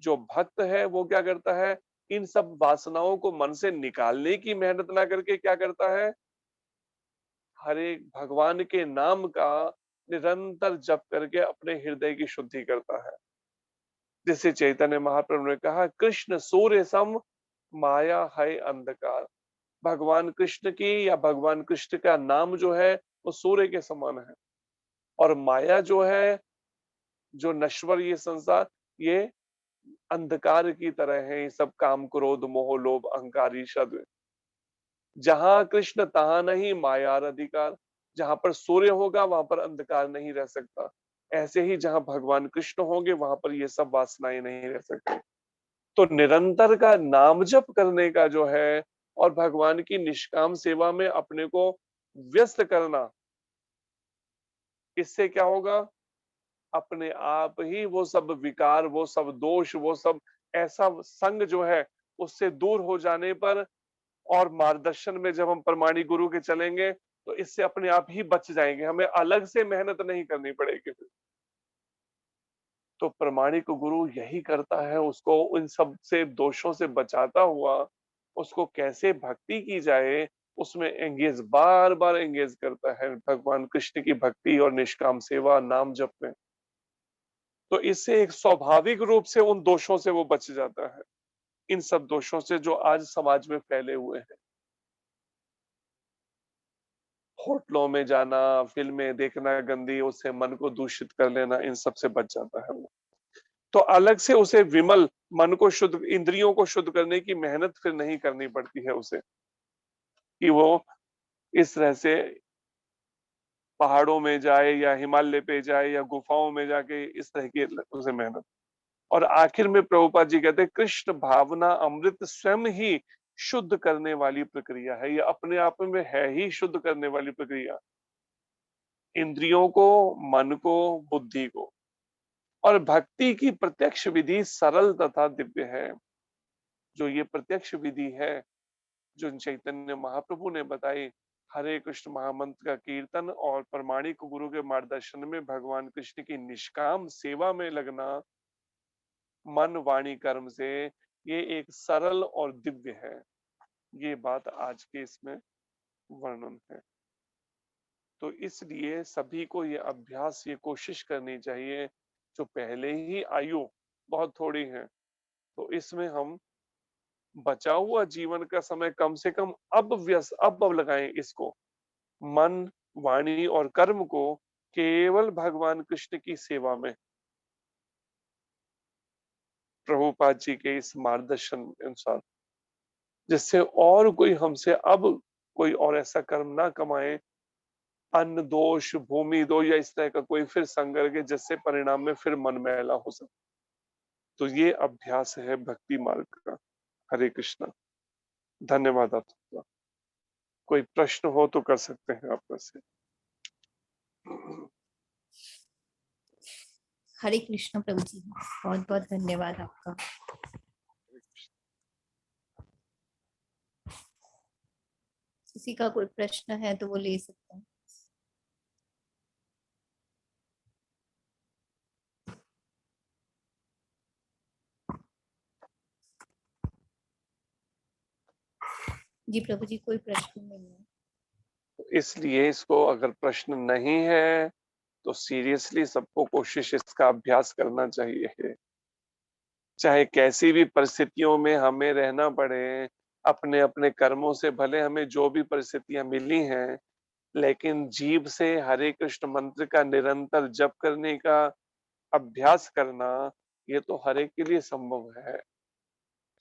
Speaker 1: जो भक्त है वो क्या करता है, इन सब वासनाओं को मन से निकालने की मेहनत ना करके क्या करता है, हरे भगवान के नाम का निरंतर जप करके अपने हृदय की शुद्धि करता है। जिसे चैतन्य महाप्रभु ने कहा, कृष्ण सूर्य सम, माया है अंधकार। भगवान कृष्ण की या भगवान कृष्ण का नाम जो है वो सूर्य के समान है, और माया जो है, जो नश्वर ये संसार, ये अंधकार की तरह है। ये सब काम, क्रोध, मोह, लोभ, अहंकार, ईर्ष्या। जहां कृष्ण तहां नहीं मायार अधिकार। जहां पर सूर्य होगा वहां पर अंधकार नहीं रह सकता। ऐसे ही जहां भगवान कृष्ण होंगे वहां पर ये सब वासनाएं नहीं रह सकती। तो निरंतर का नाम जप करने का जो है, और भगवान की निष्काम सेवा में अपने को व्यस्त करना, इससे क्या होगा, अपने आप ही वो सब विकार, वो सब दोष, वो सब ऐसा संग जो है उससे दूर हो जाने पर, और मार्गदर्शन में जब हम प्रमाणी गुरु के चलेंगे तो इससे अपने आप ही बच जाएंगे, हमें अलग से मेहनत नहीं करनी पड़ेगी। तो प्रमाणिक गुरु यही करता है, उसको इन सब से दोषों से बचाता हुआ उसको कैसे भक्ति की जाए उसमें एंगेज, बार बार एंगेज करता है भगवान कृष्ण की भक्ति और निष्काम सेवा, नाम जप में। तो इससे एक स्वाभाविक रूप से उन दोषों से वो बच जाता है, इन सब दोषों से जो आज समाज में फैले हुए हैं। होटलों में जाना, फिल्में देखना गंदी, उससे मन को दूषित कर लेना, इन सब से बच जाता है वो। तो अलग से उसे विमल मन को शुद्ध, इंद्रियों को शुद्ध करने की मेहनत फिर नहीं करनी पड़ती है उसे, कि वो इस तरह से पहाड़ों में जाए या हिमालय पे जाए या गुफाओं में जाके इस तरह की उसे मेहनत। और आखिर में प्रभुपाद जी कहते हैं, कृष्ण भावना अमृत स्वयं ही शुद्ध करने वाली प्रक्रिया है। ये अपने आप में है ही शुद्ध करने वाली प्रक्रिया, इंद्रियों को, मन को, बुद्धि को। और भक्ति की प्रत्यक्ष विधि सरल तथा दिव्य है। जो ये प्रत्यक्ष विधि है जो चैतन्य महाप्रभु ने बताई, हरे कृष्ण महामंत्र का कीर्तन और प्रमाणिक गुरु के मार्गदर्शन में भगवान कृष्ण की निष्काम सेवा में लगना, मन वाणी कर्म से, ये एक सरल और दिव्य है। ये बात आज के इसमें वर्णन है। तो इसलिए सभी को ये अभ्यास, ये कोशिश करनी चाहिए, जो पहले ही आयु बहुत थोड़ी है, तो इसमें हम बचा हुआ जीवन का समय कम से कम अब लगाएं इसको, मन, वाणी और कर्म को केवल भगवान कृष्ण की सेवा में। प्रभुपाद जी के इस मार्गदर्शन अनुसार, जिससे और कोई हमसे अब कोई और ऐसा कर्म ना कमाए, अन्न दोष, भूमि दोष या इस तरह का कोई फिर संग के, जिससे परिणाम में फिर मन मैला हो सके। तो ये अभ्यास है भक्ति मार्ग का। हरे कृष्णा। धन्यवाद आपका। कोई प्रश्न हो तो कर सकते हैं आप में से।
Speaker 5: हरे कृष्ण प्रभु जी, बहुत बहुत धन्यवाद आपका। किसी का कोई प्रश्न है तो वो ले सकता है। जी प्रभु जी, कोई प्रश्न नहीं है।
Speaker 1: इसलिए इसको अगर प्रश्न नहीं है तो सीरियसली सबको कोशिश इसका अभ्यास करना चाहिए। चाहे कैसी भी परिस्थितियों में हमें रहना पड़े, अपने अपने कर्मों से भले हमें जो भी परिस्थितियां मिली हैं, लेकिन जीभ से हरे कृष्ण मंत्र का निरंतर जप करने का अभ्यास करना, ये तो हर एक के लिए संभव है।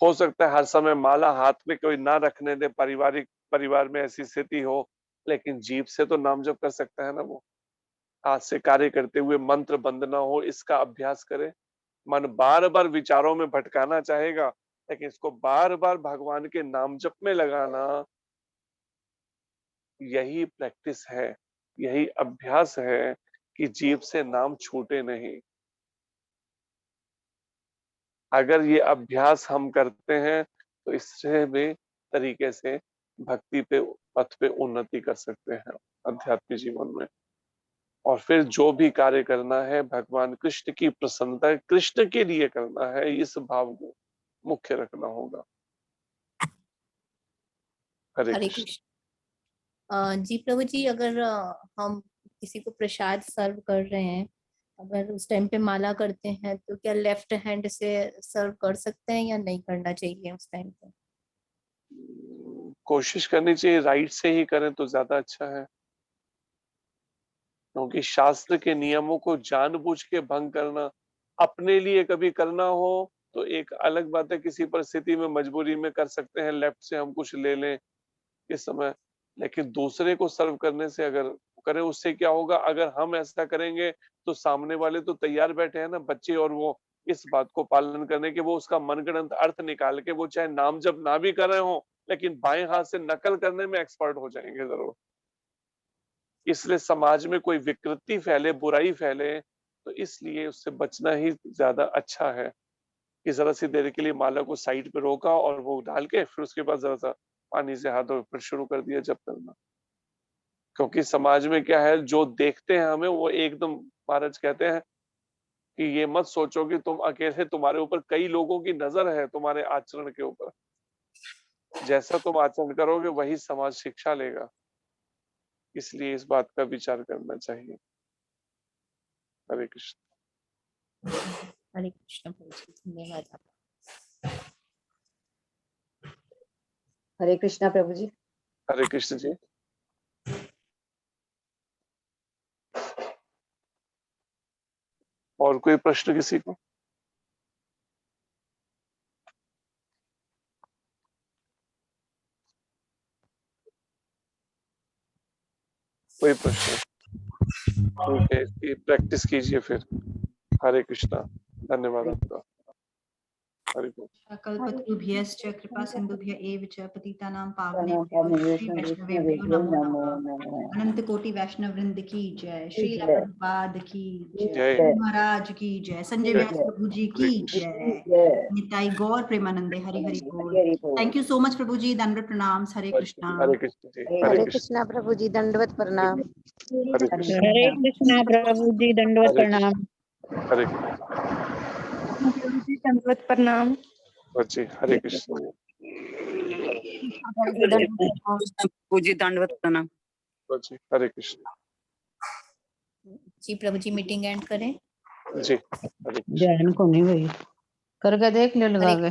Speaker 1: हो सकता है हर समय माला हाथ में कोई ना रखने दे, परिवार में ऐसी स्थिति हो, लेकिन जीभ से तो नाम जप कर सकता है ना वो। हाथ से कार्य करते हुए मंत्र बंद ना हो, इसका अभ्यास करें। मन बार बार विचारों में भटकाना चाहेगा, लेकिन इसको बार बार भगवान के नाम जप में लगाना, यही प्रैक्टिस है, यही अभ्यास है कि जीभ से नाम छूटे नहीं। अगर ये अभ्यास हम करते हैं तो इससे भी तरीके से भक्ति पे पथ पे उन्नति कर सकते हैं आध्यात्मिक जीवन में। और फिर जो भी कार्य करना है भगवान कृष्ण की प्रसन्नता, कृष्ण के लिए करना है, इस भाव को मुख्य रखना होगा। हरे
Speaker 5: हरे
Speaker 1: कृष्ण।
Speaker 5: कृष्ण। जी प्रभु जी, अगर हम किसी को प्रसाद सर्व कर रहे हैं, अगर उस टाइम पे माला करते हैं, तो क्या लेफ्ट हैंड से सर्व कर सकते हैं या नहीं करना चाहिए उस टाइम पे?
Speaker 1: कोशिश करनी चाहिए राइट से ही करें तो ज्यादा अच्छा है, क्योंकि शास्त्र के नियमों को जानबूझ के भंग करना, अपने लिए कभी करना हो तो एक अलग बात है, किसी परिस्थिति में मजबूरी में कर सकते हैं, लेफ्ट से हम कुछ ले लें इस समय, लेकिन दूसरे को सर्व करने से अगर करें, उससे क्या होगा, अगर हम ऐसा करेंगे तो सामने वाले तो तैयार बैठे हैं ना, बच्चे, और वो इस बात को पालन करने के, वो उसका मनगढ़ंत अर्थ निकाल के, वो चाहे नाम जप ना भी कर रहे हो, लेकिन बाएं हाथ से नकल करने में एक्सपर्ट हो जाएंगे जरूर। इसलिए समाज में कोई विकृति फैले, बुराई फैले, तो इसलिए उससे बचना ही ज्यादा अच्छा है कि जरा सी देर के लिए माला को साइड पे रोका और वो डाल के फिर उसके बाद जरा सा पानी से हाथ धो फिर शुरू कर दिया जप करना। क्योंकि समाज में क्या है, जो देखते हैं हमें वो एकदम, महाराज कहते हैं कि ये मत सोचो कि तुम अकेले, तुम्हारे ऊपर कई लोगों की नजर है तुम्हारे आचरण के ऊपर। जैसा तुम आचरण करोगे वही समाज शिक्षा लेगा, इसलिए इस बात का विचार करना चाहिए। हरे कृष्ण।
Speaker 5: हरे कृष्ण प्रभु जी, धन्यवाद आपका।
Speaker 2: हरे कृष्णा प्रभु जी।
Speaker 1: हरे कृष्ण जी। और कोई प्रश्न किसी को? कोई प्रश्न? ठीक है, इसकी प्रैक्टिस कीजिए फिर। हरे कृष्णा। धन्यवाद आपका। हरि बोल।
Speaker 3: कल्पतरुभ्यश्च कृपा सिन्धुभ्य एव च पतितानां पावनेभ्यो वैष्णवेभ्यो नमो नमः। अनंत कोटि वैष्णव वृंद की जय। श्री प्रभुपाद की जय। महाराज की जय। संजय व्यास प्रभु जी की जय। निताई गौर प्रेमानंदे। हरि हरि बोल। थैंक यू सो मच प्रभु जी। दंडवत प्रणाम। हरे कृष्णा।
Speaker 1: हरे कृष्ण जी।
Speaker 4: हरे कृष्णा प्रभु जी, दंडवत प्रणाम।
Speaker 1: हरे कृष्ण।
Speaker 7: हरे कृष्णा प्रभु जी, दंडवत प्रणाम।
Speaker 1: हरे
Speaker 9: प्रभु जी दंडवत प्रणाम।
Speaker 1: जी। हरे कृष्ण।
Speaker 10: प्रभु जी दंडवत प्रणाम।
Speaker 1: जी। हरे कृष्ण
Speaker 5: जी प्रभु जी, मीटिंग एंड करें
Speaker 1: जी। हरे कृष्ण।
Speaker 8: ध्यान को नहीं भाई करके देख ले लगा के।